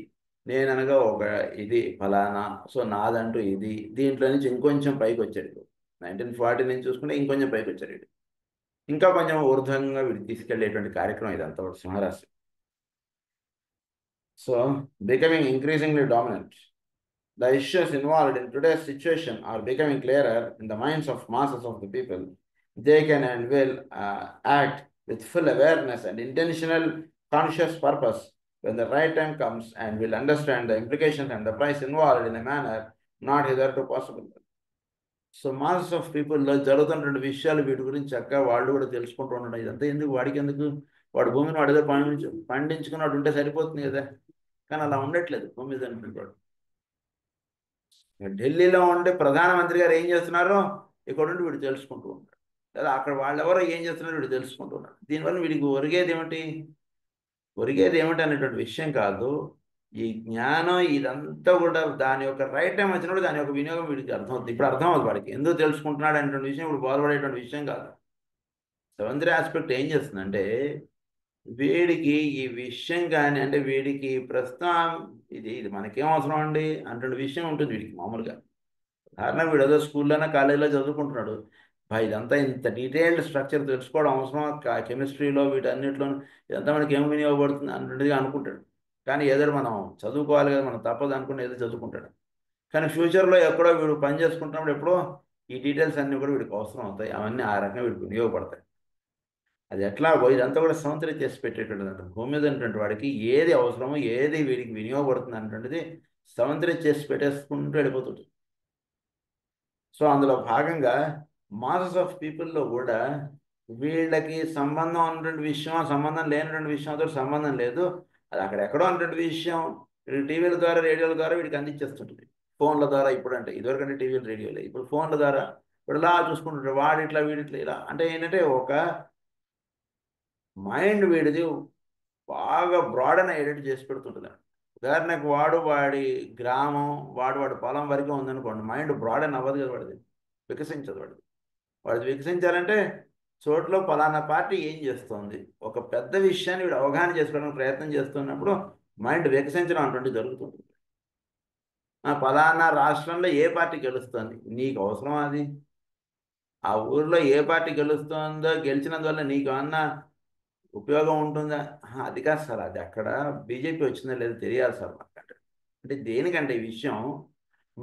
[SPEAKER 1] నేననగా ఒక ఇది ఫలానా, సో నాదంటూ ఇది, దీంట్లో నుంచి ఇంకొంచెం పైకి వచ్చాడు. 1940 నుంచి చూసుకుంటే ఇంకొంచెం పైకి వచ్చాడు వీడు. ఇంకా కొంచెం ఊర్ధ్వంగా వీడు తీసుకెళ్లేటువంటి కార్యక్రమం ఇదంతా ఒకటి సింహరాశి. So becoming increasingly dominant. The issues involved in today's situation are becoming clearer in the minds of masses of the people. They can and will act with full awareness and intentional, conscious purpose when the right time comes, and will understand the implications and the price involved in a manner not hitherto possible. So masses of పీపుల్లో జరుగుతున్నటువంటి విషయాలు వీటి గురించి చక్కగా వాళ్ళు కూడా తెలుసుకుంటూ ఉండడం. ఇదంతా ఎందుకు, వాడికి ఎందుకు, వాడు భూమిని వాడిదో పండించుకున్నాడు ఉంటే సరిపోతుంది కదా. కానీ అలా ఉండట్లేదు భూమి మీద అనుకుంటాడు. ఢిల్లీలో ఉండే ప్రధానమంత్రి గారు ఏం చేస్తున్నారో ఇక్కడ ఉండి వీడు తెలుసుకుంటూ ఉంటాడు, లేదా అక్కడ వాళ్ళెవరో ఏం చేస్తున్నారో వీడు తెలుసుకుంటూ ఉన్నాడు. దీనివల్ల వీడికి ఒరిగేది ఏమిటి అనేటువంటి విషయం కాదు. ఈ జ్ఞానం ఇదంతా కూడా దాని యొక్క రైట్ టైం వచ్చినప్పుడు దాని యొక్క వినియోగం వీడికి అర్థమవుతుంది. ఇప్పుడు అర్థమవుతుంది వాడికి ఎందుకు తెలుసుకుంటున్నాడు అనేటువంటి విషయం ఇప్పుడు బాధపడేటువంటి విషయం కాదు. సెవెంత్ ఆస్పెక్ట్ ఏం చేస్తుందంటే వీడికి ఈ విషయం కానీ, అంటే వీడికి ప్రస్తుతం ఇది మనకేం అవసరం అండి అంటే విషయం ఉంటుంది వీడికి మామూలుగా. ఉదాహరణ వీడు ఏదో స్కూల్లోనే కాలేజీలో చదువుకుంటున్నాడు, ఇదంతా ఇంత డీటెయిల్డ్ స్ట్రక్చర్ తెలుసుకోవడం అవసరం, కెమిస్ట్రీలో వీటన్నిటిలో ఇదంతా మనకి ఏం వినియోగపడుతుంది అన్నట్టుగా అనుకుంటాడు. కానీ ఏదో మనం చదువుకోవాలి కదా, మనం తప్పదు అనుకుని ఏదో చదువుకుంటాడు. కానీ ఫ్యూచర్లో ఎక్కడో వీడు పని చేసుకుంటున్నప్పుడు ఎప్పుడో ఈ డీటెయిల్స్ అన్నీ కూడా వీడికి అవసరం అవుతాయి. అవన్నీ ఆ రకంగా వీడికి వినియోగపడతాయి. అది ఎట్లా ఇదంతా కూడా సంతరి చేసి పెట్టేటువంటిది అంటే భూమి మీద ఉన్నటువంటి వాడికి ఏది అవసరమో ఏది వీడికి వినియోగపడుతుంది అనేటువంటిది సంతరి చేసి పెట్టేసుకుంటూ వెళ్ళిపోతుంది. సో అందులో భాగంగా మాసెస్ ఆఫ్ పీపుల్లో కూడా వీళ్ళకి సంబంధం ఉన్నటువంటి విషయం, సంబంధం లేనటువంటి విషయంతో సంబంధం లేదు, అది అక్కడెక్కడో ఉన్నటువంటి విషయం టీవీల ద్వారా రేడియోల ద్వారా వీడికి అందించేస్తుంటుంది. ఫోన్ల ద్వారా ఇప్పుడు, అంటే ఇదివరకంటే టీవీలు రేడియోలే, ఇప్పుడు ఫోన్ల ద్వారా ఇప్పుడు ఇలా చూసుకుంటుంటారు, వాడిట్లా వీడిట్లా ఇలా. అంటే ఏంటంటే ఒక మైండ్ వీడిది బాగా బ్రాడన్ అయ్యేటట్టు చేసి పెడుతుంటుంది. ఉదాహరణకు వాడి గ్రామం వాడి పొలం వరకే ఉందనుకోండి, మైండ్ బ్రాడన్ అవ్వదు కదా, వాడిది వికసించదు. వాడిది వికసించాలంటే చోట్లో ఫలానా పార్టీ ఏం చేస్తుంది, ఒక పెద్ద విషయాన్ని వీడు అవగాహన చేసుకోవడానికి ప్రయత్నం చేస్తున్నప్పుడు మైండ్ వికసించడం అటువంటి జరుగుతుంది. ఫలానా రాష్ట్రంలో ఏ పార్టీ గెలుస్తుంది, నీకు అవసరం అది? ఆ ఊర్లో ఏ పార్టీ గెలుస్తుందో, గెలిచినందువల్ల నీకు ఏమన్నా ఉపయోగం ఉంటుందా? అది కాదు సార్, అది అక్కడ బీజేపీ వచ్చిందో లేదో తెలియాలి సార్ మాకు. అంటే దేనికంటే ఈ విషయం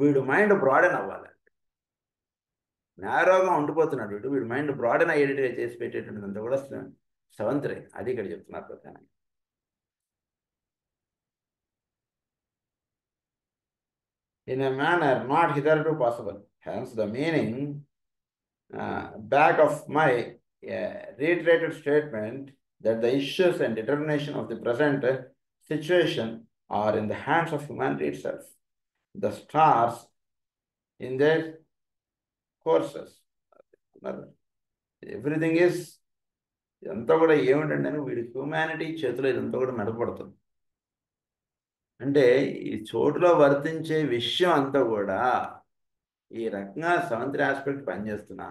[SPEAKER 1] వీడు మైండ్ బ్రాడన్ అవ్వాలి. నేరోగా ఉండిపోతున్నాడు వీడు మైండ్ బ్రాడన్ అయ్యేటట్టుగా చేసి పెట్టేటువంటిదంతా కూడా సెవెంత్ రే. అది ఇక్కడ చెప్తున్నారు ప్రధానంగా. In a manner not hitherto possible. Hence the meaning back of my reiterated statement that the issues and determination of the present situation are in the hands of humanity itself. The stars in their courses. Everything is ఇదంతా కూడా ఏమిటంటే వీడి humanity చేతిలో ఇదంతా కూడా నడపబడుతుంది. అంటే ఈ చోటులో వర్తించే విషయం అంతా కూడా ఈ రకంగా సెవెంత్ ఆస్పెక్ట్ పనిచేస్తున్నా,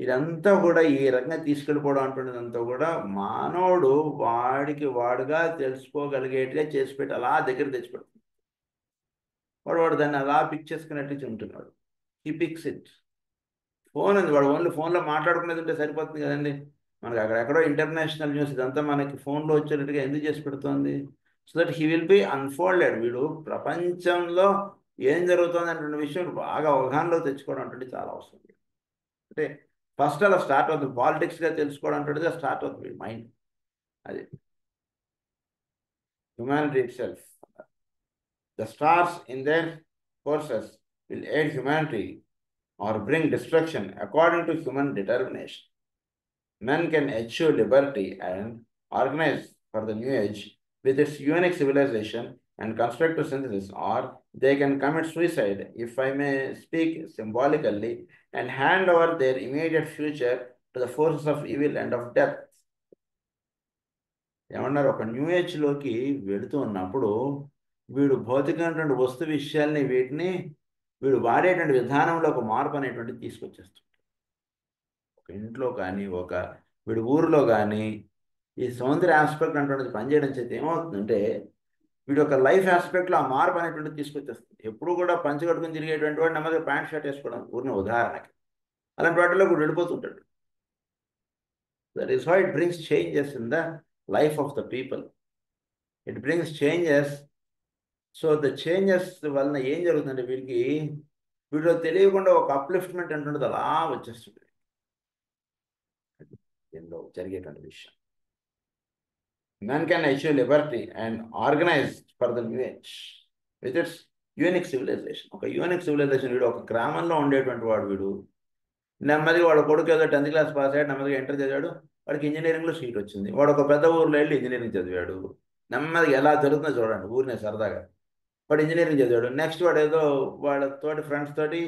[SPEAKER 1] ఇదంతా కూడా ఈ రకంగా తీసుకెళ్ళిపోవడం అంటున్నదంతా కూడా మానవుడు వాడుగా తెలుసుకోగలిగేట్టుగా చేసి పెట్టి అలా దగ్గర తెచ్చిపెడుతుంది. వాడు దాన్ని అలా పిక్ చేసుకున్నట్టు ఉంటున్నాడు. ఈ పిక్స్ ఇట్. ఫోన్ ఉంది, వాడు ఓన్లీ ఫోన్లో మాట్లాడుకునేది ఉంటే సరిపోతుంది కదండి. మనకి అక్కడెక్కడో ఇంటర్నేషనల్ న్యూస్ ఇదంతా మనకి ఫోన్లో వచ్చేటట్టుగా ఎందుకు చేసి పెడుతుంది? So that he will be unfolded. వీడు ప్రపంచంలో ఏం జరుగుతుంది అనే విషయం బాగా అవగాహనలో తెచ్చుకోవడం అంటే చాలా అవసరం. అంటే ఫస్ట్ అలా స్టార్ట్ అవుతుంది, పాలిటిక్స్గా తెలుసుకోవడం అంటే స్టార్ట్ అవుతుంది మైండ్. అది humanity it self. The stars in there courses will aid humanity or bring destruction according to human determination. Men can achieve liberty and organize for the new age with its unique civilization and constructive synthesis, or they can commit suicide, if I may speak symbolically, and hand over their immediate future to the forces of evil and of death. ఏమన్నారు, ఒక new ఏజ్లోకి వెళుతూ ఉన్నప్పుడు వీడు భౌతికమైనటువంటి వస్తు విషయాల్ని వీడు వాడేటువంటి విధానంలో ఒక మార్పు అనేటువంటిది తీసుకొచ్చేస్తుంది. ఒక ఇంట్లో కానీ వీడి ఊరిలో కానీ ఈ సౌందర్య ఆస్పెక్ట్ అంటున్నది పనిచేయడం చేత ఏమవుతుందంటే వీడి యొక్క లైఫ్ ఆస్పెక్ట్లో ఆ మార్పు అనేటువంటిది తీసుకొచ్చేస్తుంది. ఎప్పుడు కూడా పంచ కట్టుకుని తిరిగేటువంటి వాడు నెమ్మదిగా ప్యాంట్ షర్ట్ వేసుకోవడం ఊరిన ఉదాహరణకి అలాంటి వాటిలో కూడా వెళ్ళిపోతుంటాడు. That is why it brings changes in the life of the people. It brings changes. So the changes వలన ఏం జరుగుతుందంటే వీడిలో తెలియకుండా ఒక అప్లిఫ్ట్మెంట్ అంటుండదు అలా వచ్చేస్తుంది. దీనిలో జరిగేటువంటి విషయం. Man can achieve liberty and organize for the new age with its unique civilisation. ఒక యూనిక్ సివిలైజేషన్. వీడు ఒక గ్రామంలో ఉండేటువంటి వీడు నెమ్మదిగా వాడు కొడుకు ఏదో 10th క్లాస్ పాస్ అయ్యాడు, నెమ్మదిగా ఇంటర్ చదివాడు, వాడికి ఇంజనీరింగ్లో సీట్ వచ్చింది. వాడు ఒక పెద్ద ఊర్లో వెళ్ళి ఇంజనీరింగ్ చదివాడు. నెమ్మదిగా ఎలా జరుగుతుందో చూడండి, ఊరినే సరదాగా వాడు ఇంజనీరింగ్ చదివాడు. నెక్స్ట్ వాడు ఏదో వాళ్ళ తోటి ఫ్రెండ్స్ తోటి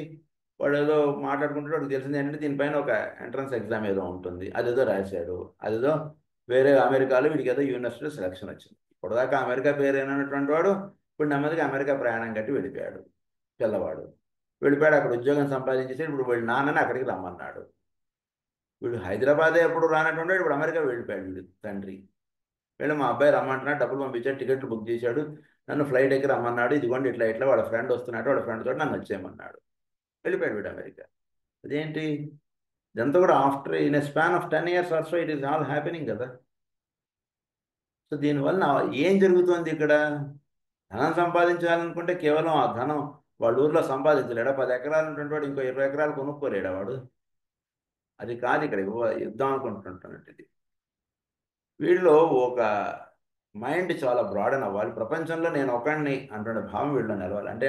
[SPEAKER 1] వాడు ఏదో మాట్లాడుకుంటాడు. వాడికి తెలిసింది ఏంటంటే దీనిపైన ఒక ఎంట్రన్స్ ఎగ్జామ్ ఏదో ఉంటుంది, అదేదో రాశాడు. అదేదో వేరే అమెరికాలో వీడికి ఏదో యూనివర్సిటీ సెలక్షన్ వచ్చింది. ఇప్పటిదాకా అమెరికా పేరు అయినటువంటి వాడు ఇప్పుడు నెమ్మదిగా అమెరికా ప్రయాణం కట్టి వెళ్ళిపోయాడు. పిల్లవాడు వెళ్ళిపోయాడు, అక్కడ ఉద్యోగం సంపాదించేసి ఇప్పుడు వీళ్ళ నాన్నని అక్కడికి రమ్మన్నాడు. వీడు హైదరాబాదే ఎప్పుడు రానటువంటి వాడు ఇప్పుడు అమెరికా వెళ్ళిపోయాడు. వీడు తండ్రి వెళ్ళి మా అబ్బాయి రమ్మంటున్నాడు, డబ్బులు పంపించాడు, టికెట్లు బుక్ చేశాడు, నన్ను ఫ్లైట్ ఎక్కి రమ్మన్నాడు, ఇదిగోండి ఇట్లా ఇట్లా వాళ్ళ ఫ్రెండ్ వస్తున్నాడు, వాళ్ళ ఫ్రెండ్ తోటి నన్ను వచ్చేయమన్నాడు. వెళ్ళిపోయాడు వీడు అమెరికా. అదేంటి ఇదంతా కూడా after in a span of 10 years also it is all happening కదా. సో దీనివల్ల ఏం జరుగుతుంది ఇక్కడ? ధనం సంపాదించాలనుకుంటే కేవలం ఆ ధనం వాళ్ళ ఊర్లో సంపాదించలేడా? 10 ఎకరాలు ఉన్నటువంటి వాడు ఇంకో 20 ఎకరాలు కొనుక్కోలేడా వాడు? అది కాదు ఇక్కడ ఇద్దాం అనుకుంటుంటానంటే. ఇది వీళ్ళలో ఒక మైండ్ చాలా బ్రాడన్ అవ్వాలి. ప్రపంచంలో నేను ఒకడిని అంటున్న భావం వీళ్ళలో నిలవాలి. అంటే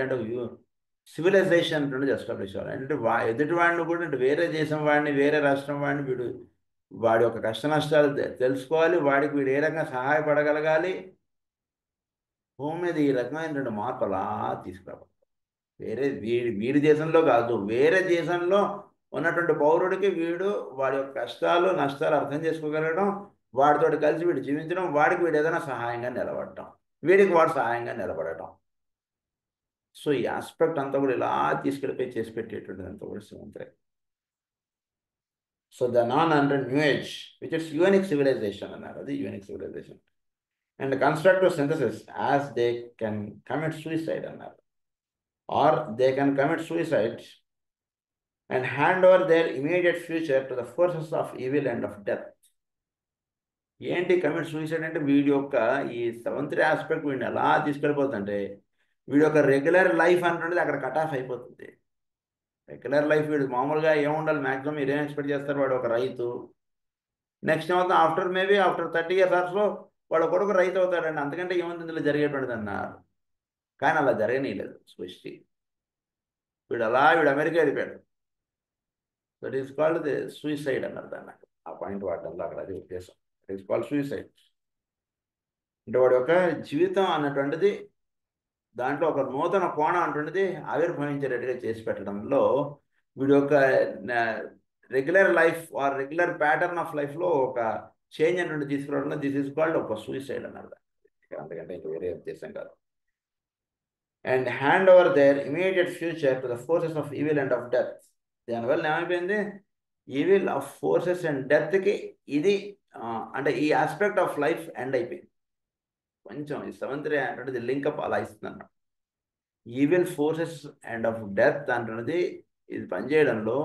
[SPEAKER 1] సివిలైజేషన్ అంటుండే ఎస్టాబ్లిష్ అవ్వాలి. అంటే ఎదుటి వాడిని కూడా అంటే వేరే దేశం వాడిని, వేరే రాష్ట్రం వాడిని వాడి యొక్క కష్ట నష్టాలు తెలుసుకోవాలి. వాడికి వీడు ఏ రకంగా సహాయపడగలగాలి. భూమి మీద ఈ రకమైనటువంటి మార్పు అలా తీసుకురావాలి. వేరే వీడి దేశంలో కాదు, వేరే దేశంలో ఉన్నటువంటి పౌరుడికి వాడి యొక్క కష్టాలు నష్టాలు అర్థం చేసుకోగలగడం, వాడితోటి కలిసి వీడు జీవించడం, వాడికి వీడు ఏదైనా సహాయంగా నిలబడటం, వీడికి వాడు సహాయంగా నిలబడటం. సో ఈ ఆస్పెక్ట్ అంతా కూడా ఇలా తీసుకెళ్ళిపోయి చేసి పెట్టేటువంటిది అంతా కూడా సముద్రం. So the non under new age which its unique civilisation అన్నారు. అది unique civilisation. And constructive synthesis as they can commit suicide అన్నారు. Or they can commit suicide and hand over their immediate future to the forces of evil and of death. ఏంటి commit suicide అంటే? వీడి యొక్క ఈ seventh aspect వీడిని ఎలా తీసుకెళ్ళిపోతుందంటే వీడి యొక్క రెగ్యులర్ లైఫ్ అంటుండేది అక్కడ కట్ ఆఫ్ అయిపోతుంది. రెగ్యులర్ లైఫ్ వీడు మామూలుగా ఏముండాలి, మ్యాక్సిమం మీరేం ఎక్స్పెక్ట్ చేస్తారు? వాడు ఒక రైతు. నెక్స్ట్ ఏమవుతుంది? ఆఫ్టర్ 30 years ఆర్స్లో వాడు కొడుకు రైతు అవుతాడండి. అంతకంటే ఏముంది ఇందులో జరిగేటువంటిది అన్నారు. కానీ అలా జరగనీయలేదు సృష్టి. వీడు అమెరికా వెళ్ళిపోయాడు. That is called the suicide అన్నారు దాన్ని. ఆ పాయింట్ వాడడంలో అక్కడ అది ఉద్దేశం. It is called suicide. అంటే వాడి యొక్క జీవితం అన్నటువంటిది దాంట్లో ఒక నూతన కోణం అంటున్నది ఆవిర్భవించేటట్టుగా చేసి పెట్టడంలో వీడి యొక్క regular life or regular pattern of లైఫ్లో ఒక చేంజ్ అన్నట్టు తీసుకురావడంలో దిస్ ఈజ్ కాల్డ్ ఒక సూసైడ్ అన్నారు. అంతకంటే ఇంకా వేరే ఉద్దేశం కాదు. And hand over their immediate future to the forces of evil and of death. దానివల్ల ఏమైపోయింది? ఈవిల్ ఆఫ్ ఫోర్సెస్ అండ్ డెత్కి ఇది అంటే ఈ ఆస్పెక్ట్ ఆఫ్ లైఫ్ ఎండ్ అయిపోయింది. కొంచెం ఈ సెవెంత్ అంటున్నది లింకప్ అలా ఇస్తున్నాను. Evil forces and of death అంటున్నది ఇది పనిచేయడంలో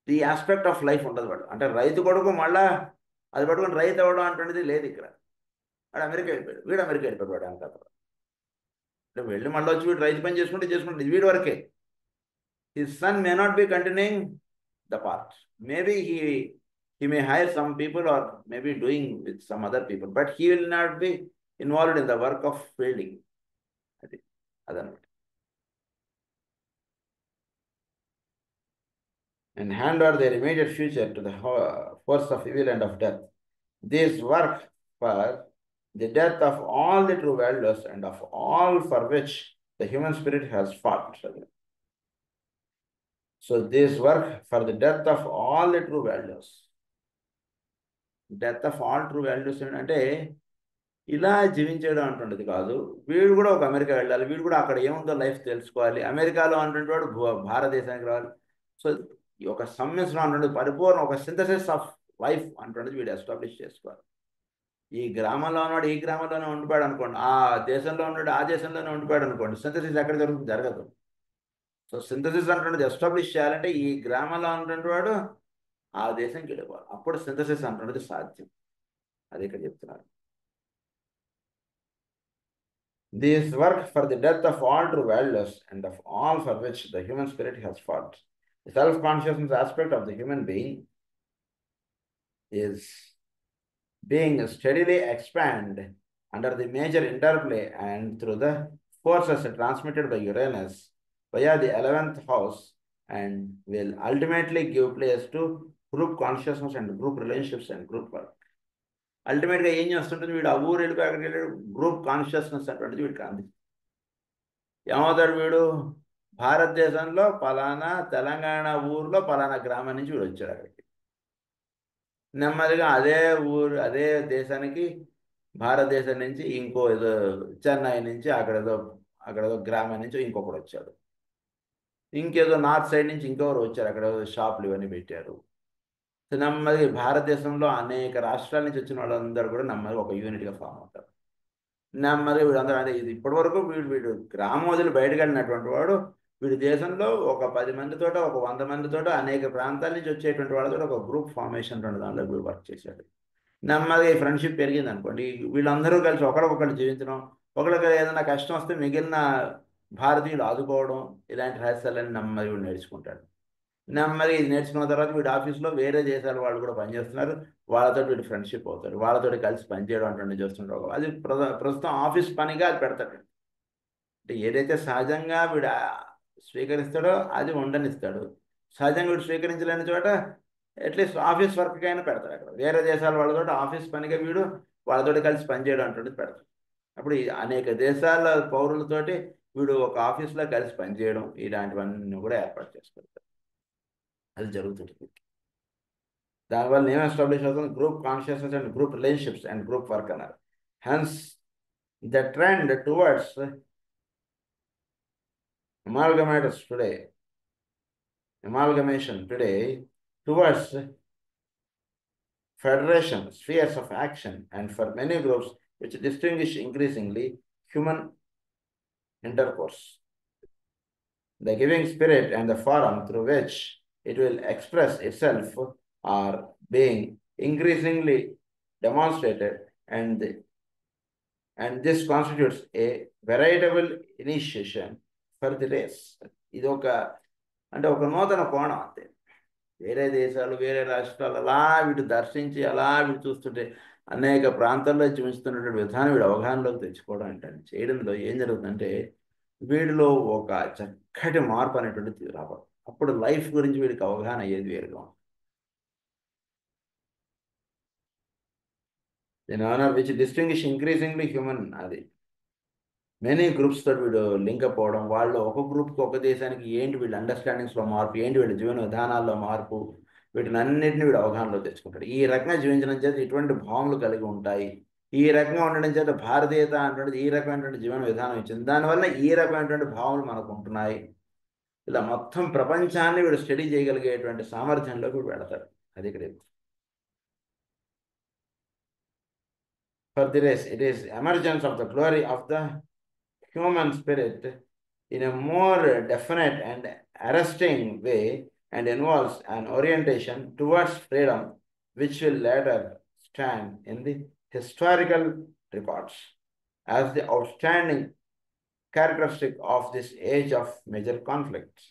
[SPEAKER 1] ది ఆస్పెక్ట్ ఆఫ్ లైఫ్ ఉంటుంది. వాడు అంటే రైతు కొడుకు మళ్ళా అది పట్టుకుని రైతు అవ్వడం అంటున్నది లేదు ఇక్కడ. వాడు అమెరికా వెళ్ళిపోయాడు, వీడు అమెరికా వెళ్ళిపోయాడు. వాడు అంత అంటే వెళ్ళి మళ్ళీ వచ్చి వీడు రైతు పని చేసుకుంటే ఇది వీడి వరకే. His son may not be continuing the part. Maybe he may hire some people or maybe doing with some other people, but he will not be involved in the work of fielding. And hand over their immediate future to the force of evil and of death. This work for the death of all the true values and of all for which the human spirit has fought. So this work for the death of all the true values. Death of all true values అంటే ఇలా జీవించడం అంటున్నది కాదు. వీడు కూడా ఒక America వెళ్ళాలి, వీడు కూడా అక్కడ ఏముందో లైఫ్ తెలుసుకోవాలి. అమెరికాలో అంటుంటే వాడు భారతదేశానికి రావాలి. సో ఒక సమ్మిశ్రం అంటుండేది పరిపూర్ణ ఒక సింథసిస్ ఆఫ్ లైఫ్ అంటున్నది వీడు ఎస్టాబ్లిష్ చేసుకోవాలి. ఈ గ్రామంలో ఉన్నాడు ఈ గ్రామంలోనే ఉండిపోయాడు అనుకోండి, ఆ దేశంలో ఉన్నాడు ఆ దేశంలోనే ఉండిపోయాడు అనుకోండి, సింథసిస్ ఎక్కడ జరుగుతుంది? జరగదు. సో సింథసిస్ అంటున్నది ఎస్టాబ్లిష్ చేయాలంటే ఈ గ్రామంలో ఉన్నటువంటి వాడు ఆ దేశంకి వెళ్ళిపోవాలి, అప్పుడు సింథసిస్ అంటున్నది సాధ్యం. అది ఇక్కడ చెప్తున్నారు. This work for the death of all true values and of all for which the human spirit has fought. The self-consciousness aspect of the human being is being steadily expanded under the major interplay and through the forces transmitted by Uranus via the 11th house, and will ultimately give place to group consciousness and group relationships and group work. అల్టిమేట్గా ఏం చేస్తుంటుంది? వీడు ఆ ఊరు వెళ్ళిపోయి అక్కడికి వెళ్ళాడు, group consciousness అటువంటిది వీడికి అంది. ఏమవుతాడు వీడు? భారతదేశంలో పలానా తెలంగాణ ఊర్లో పలానా గ్రామం నుంచి వీడు వచ్చాడు అక్కడికి. నెమ్మదిగా అదే ఊరు అదే దేశానికి భారతదేశం నుంచి ఇంకో ఏదో చెన్నై నుంచి అక్కడేదో గ్రామం నుంచి ఇంకొకడు వచ్చాడు. ఇంకేదో నార్త్ సైడ్ నుంచి ఇంకొకరు వచ్చారు, అక్కడ షాపులు ఇవన్నీ పెట్టారు. నెమ్మది భారతదేశంలో అనేక రాష్ట్రాల నుంచి వచ్చిన వాళ్ళందరూ కూడా నెమ్మది ఒక యూనిట్గా ఫామ్ అవుతారు. నెమ్మది వీళ్ళందరూ అంటే ఇది ఇప్పటి వరకు వీడు గ్రామం వదిలి బయటకు వెళ్ళినటువంటి వాడు వీడి దేశంలో ఒక 10 మందితోట ఒక 100 మందితోట అనేక ప్రాంతాల నుంచి వచ్చేటువంటి వాళ్ళతో ఒక గ్రూప్ ఫార్మేషన్ దాంట్లో వీడు వర్క్ చేశాడు. నెమ్మదిగా ఈ ఫ్రెండ్షిప్ పెరిగింది అనుకోండి, వీళ్ళందరూ కలిసి ఒకరికొకరు జీవించడం, ఒకరికి ఏదైనా కష్టం వస్తే మిగిలిన భారతీయులు ఆదుకోవడం, ఇలాంటి రహస్యాలన్నీ నెమ్మది వీడు నేర్చుకుంటాడు. నెమ్మది ఇది నేర్చుకున్న తర్వాత వీడు ఆఫీస్లో వేరే దేశాల వాళ్ళు కూడా పనిచేస్తున్నారు, వాళ్ళతో వీడు ఫ్రెండ్షిప్ అవుతాడు, వాళ్ళతో కలిసి పనిచేయడం అంటే చేస్తుంటారు. అది ప్రస్తుతం ఆఫీస్ పనిగా అది పెడతాడు. అంటే ఏదైతే సహజంగా వీడు స్వీకరిస్తాడో అది ఉండనిస్తాడు, సహజంగా వీడు స్వీకరించలేని చోట అట్లీస్ట్ ఆఫీస్ వర్క్ అయినా పెడతాడు. అక్కడ వేరే దేశాల వాళ్ళతో ఆఫీస్ పనిగా వీడు వాళ్ళతో కలిసి పనిచేయడం అంటే పెడతాడు. అప్పుడు అనేక దేశాల పౌరులతోటి వీడు ఒక ఆఫీస్లో కలిసి పనిచేయడం, ఇలాంటివన్నీ కూడా ఏర్పాటు చేసుకుంటాడు. అది జరుగుతుంది. దానివల్ల ఏం ఎస్టాబ్లిష్ అవుతుంది? Group consciousness and group relationships and group work అన్నారు. Hence the trend towards amalgamation today towards federation, spheres of action, and for many groups which distinguish increasingly human intercourse. The giving spirit and the forum through which it will express itself are being increasingly demonstrated, and this constitutes a veritable initiation for the race. ఇది ఒక నూతన కోణం అంతే. వేరే దేశాలు వేరే రాష్ట్రాలు అలా వీడు దర్శించి అలా వీడు చూస్తుంటే అనేక ప్రాంతాల్లో జీవిస్తున్నటువంటి విధానం వీడు అవగాహనలోకి తెచ్చుకోవడం ఏంటంటే చేయడంలో ఏం జరుగుతుందంటే వీడిలో ఒక చక్కటి మార్పు అనేటువంటిది రావాలి. అప్పుడు లైఫ్ గురించి వీడికి అవగాహన అయ్యేది వేరుగా. దీని honour which distinguish increasingly human, అది మెనీ గ్రూప్స్ తోటి వీడు లింకప్ అవ్వడం, వాళ్ళు ఒక గ్రూప్కి ఒక దేశానికి ఏంటి వీళ్ళ అండర్స్టాండింగ్స్లో మార్పు, ఏంటి వీళ్ళ జీవన విధానాల్లో మార్పు, వీటిని అన్నింటినీ వీడు అవగాహనలో తెచ్చుకుంటాడు. ఈ రకంగా జీవించడం చేత ఇటువంటి భావనలు కలిగి ఉంటాయి, ఈ రకంగా ఉండడం చేత భారతీయత అంటే ఈ రకమైనటువంటి జీవన విధానం ఇచ్చింది, దానివల్ల ఈ రకమైనటువంటి భావనలు మనకు ఉంటున్నాయి. ఇలా మొత్తం ప్రపంచాన్ని వీడు స్టడీ చేయగలిగేటువంటి సామర్థ్యంలోకి వీడు వెళతాడు. అది ఇక్కడ For the race, it is emergence of the glory of the human spirit in a more definite and arresting way, and involves an orientation towards freedom which will later stand in the historical records as the outstanding characteristic of this age of major conflicts.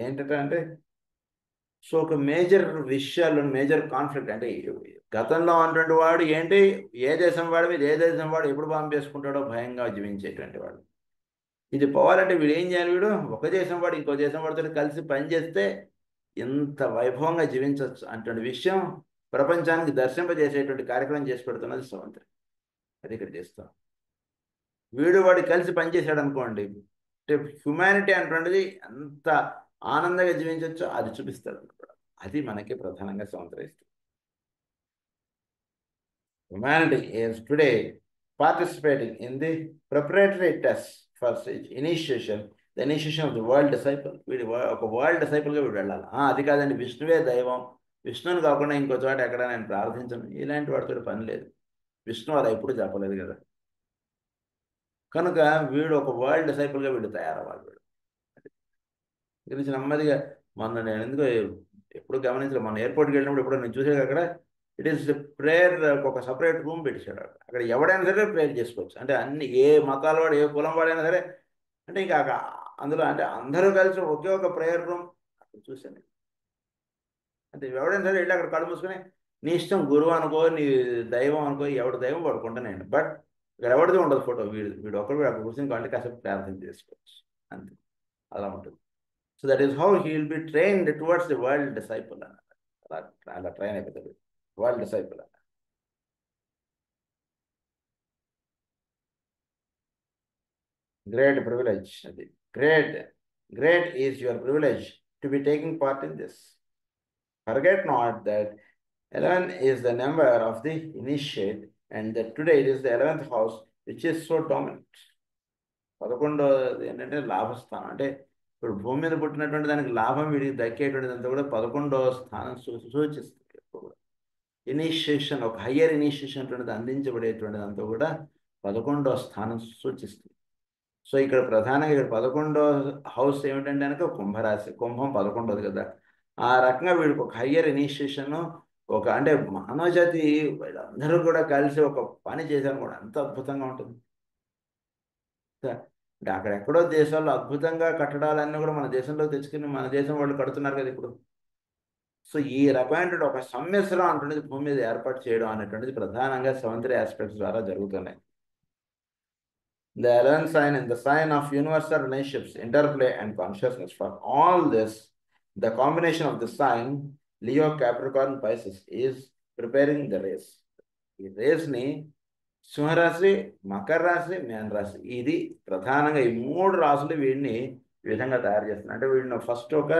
[SPEAKER 1] ఏంటంటే so ఒక major విషయాలు major conflict అంటే గతంలో ఉన్నటువంటి వాడు ఏంటి, ఏ దేశం వాడు మీద ఏ దేశం వాడు ఎప్పుడు బాంబు చేసుకుంటాడో భయంగా జీవించేటువంటి వాడు. ఇది పోవాలంటే వీడు ఏం చేయాలి? వీడు ఒక దేశం వాడు ఇంకో దేశం వాడితో కలిసి పనిచేస్తే ఎంత వైభవంగా జీవించవచ్చు అటువంటి విషయం ప్రపంచానికి దర్శింపజేసేటువంటి కార్యక్రమం చేసి పెడుతున్నది స్వతంత్రం. అది ఇక్కడ చేస్తాం. వీడు వాడు కలిసి పనిచేసాడు అనుకోండి, హ్యుమానిటీ అటువంటిది ఎంత ఆనందంగా జీవించవచ్చో అది చూపిస్తాడు. అది మనకి ప్రధానంగా స్వతంత్రిస్తుంది. Humanity is today participating in the preparatory tests for initiation, the initiation of the world disciple. వీడి ఒక వరల్డ్ డిసైపుల్గా వీడు వెళ్ళాలి. అది కాదండి విష్ణువే దైవం, విష్ణువుని కాకుండా ఇంకో చోట ఎక్కడ నేను ప్రార్థించను, ఇలాంటి వాడితో పని లేదు. విష్ణు అలా ఎప్పుడు చెప్పలేదు కదా. కనుక వీడు ఒక వరల్డ్ డిసైపుల్గా వీడు తయారవ్వాలి. వీడు గురించి నెమ్మదిగా మొన్న నేను ఎందుకు ఎప్పుడు గమనించలేదు, మన ఎయిర్పోర్ట్కి వెళ్ళినప్పుడు ఎప్పుడు నేను చూసాను అక్కడ ఇట్ ఈస్ ప్రేయర్, ఒక సపరేట్ రూమ్ పెట్టేశాడు అక్కడ. ఎవడైనా సరే ప్రేయర్ చేసుకోవచ్చు, అంటే అన్ని ఏ మతాల వాడు ఏ కులం వాడైనా సరే, అంటే ఇంకా అందులో అంటే అందరూ కలిసి ఒకే ఒక ప్రేయర్ రూమ్ అక్కడ చూశాను. అంటే ఎవడైనా సరే వెళ్ళి అక్కడ కళ్ళు మూసుకొని నీ ఇష్టం, గురువు అనుకో, నీ దైవం అనుకో, ఎవడు దైవం పడుకుంటానండి, బట్ ఇక్కడ ఎవరిది ఉండదు ఫోటో, వీడు వీడు ఒకరు అక్కడ కూర్చొని కంటే కాసేపు ప్రార్థన చేసుకోవచ్చు అంతే, అలా ఉంటుంది. So that is how he will be trained towards the world disciple అన్నమాట. అలా అలా ట్రైన్ అయిపోతుంది వరల్డ్ డిసైపుల్. గ్రేట్ ప్రివిలేజ్ అది. Great great is your privilege to be taking part in this. Forget not that 11 is the number of the initiate, and that today it is the 11th house, which is so dominant. 11 ఏంటంటే లాభస్థానం, అంటే ఇప్పుడు భూమి మీద పుట్టినటువంటి దానికి లాభం వీడికి దక్కేటువంటిదంతా కూడా 11వ స్థానం సూచిస్తుంది. ఇనిషియేషన్, ఒక హయ్యర్ ఇనిషియేషన్ అటువంటిది అందించబడేటువంటిదంతా కూడా 11వ స్థానం సూచిస్తుంది. సో ఇక్కడ ప్రధానంగా ఇక్కడ 11వ హౌస్ ఏమిటంటే కనుక కుంభరాశి, కుంభం 11వది కదా. ఆ రకంగా వీడికి ఒక హయ్యర్ ఇనిషియేషన్, ఒక అంటే మానవజాతి వీళ్ళందరూ కూడా కలిసి ఒక పని చేశారు కూడా, ఎంత అద్భుతంగా ఉంటుంది. అంటే అక్కడెక్కడో దేశాల్లో అద్భుతంగా కట్టడాలన్నీ కూడా మన దేశంలో తెచ్చుకుని మన దేశం వాళ్ళు కడుతున్నారు కదా ఇప్పుడు. సో ఈ రకమైనటువంటి ఒక సమ్మిశ్రం అంటున్నది భూమి మీద ఏర్పాటు చేయడం అనేటువంటిది ప్రధానంగా సెవెంత్ ఆస్పెక్ట్స్ ద్వారా జరుగుతున్నాయి. The 11th sign in the sign of universal relationships, interplay and consciousness. For all this, the combination of the sign, Leo, Capricorn, Pisces, is preparing the race. ఈ రేస్ని సింహరాశి, మకర రాశి, మీన రాశి, ఇది ప్రధానంగా ఈ 3 రాశులు వీడిని ఈ విధంగా తయారు చేస్తున్నాయి. అంటే వీడిని ఫస్ట్ ఒక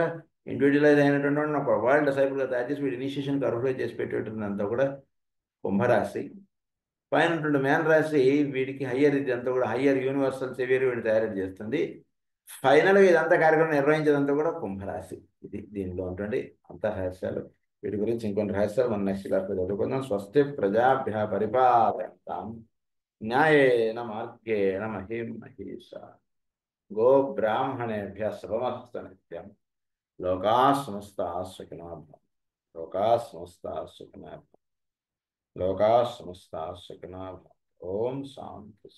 [SPEAKER 1] ఇండివిజువలైజ్ అయినటువంటి ఒక వరల్డ్ డిసైపుల్గా తయారు చేసి వీడి ఇనిషియేషన్ అర్హులై చేసి పెట్టేటువంటిదంతా కూడా కుంభరాశి. పైన ఉన్నటువంటి మేన రాశి వీడికి హయ్యర్, ఇది అంతా కూడా హయ్యర్ యూనివర్సల్ సెవియర్ వీడిని తయారు చేస్తుంది. ఫైనల్గా ఇదంతా కార్యక్రమం నిర్వహించేదంతా కూడా కుంభరాశి. ఇది దీనిలో ఉన్నటువంటి అంత రహస్యాలు. వీటి గురించి ఇంకొన్ని రహస్యాలు మనం నెక్స్ట్ క్లాస్లో చదువుకుందాం. స్వస్తి ప్రజాభ్య పరిపాలయంతాం న్యాయేన మార్గేణ మహిం మహీషా గో బ్రాహ్మణేభ్య శుభమస్తు నిత్యం. లోకా సమస్తా సుఖినో భవంతు. లోకా సమస్తా సుఖినో భవంతు. లోకా సమస్తా సుఖినో భవంతు. ఓం శాంతి.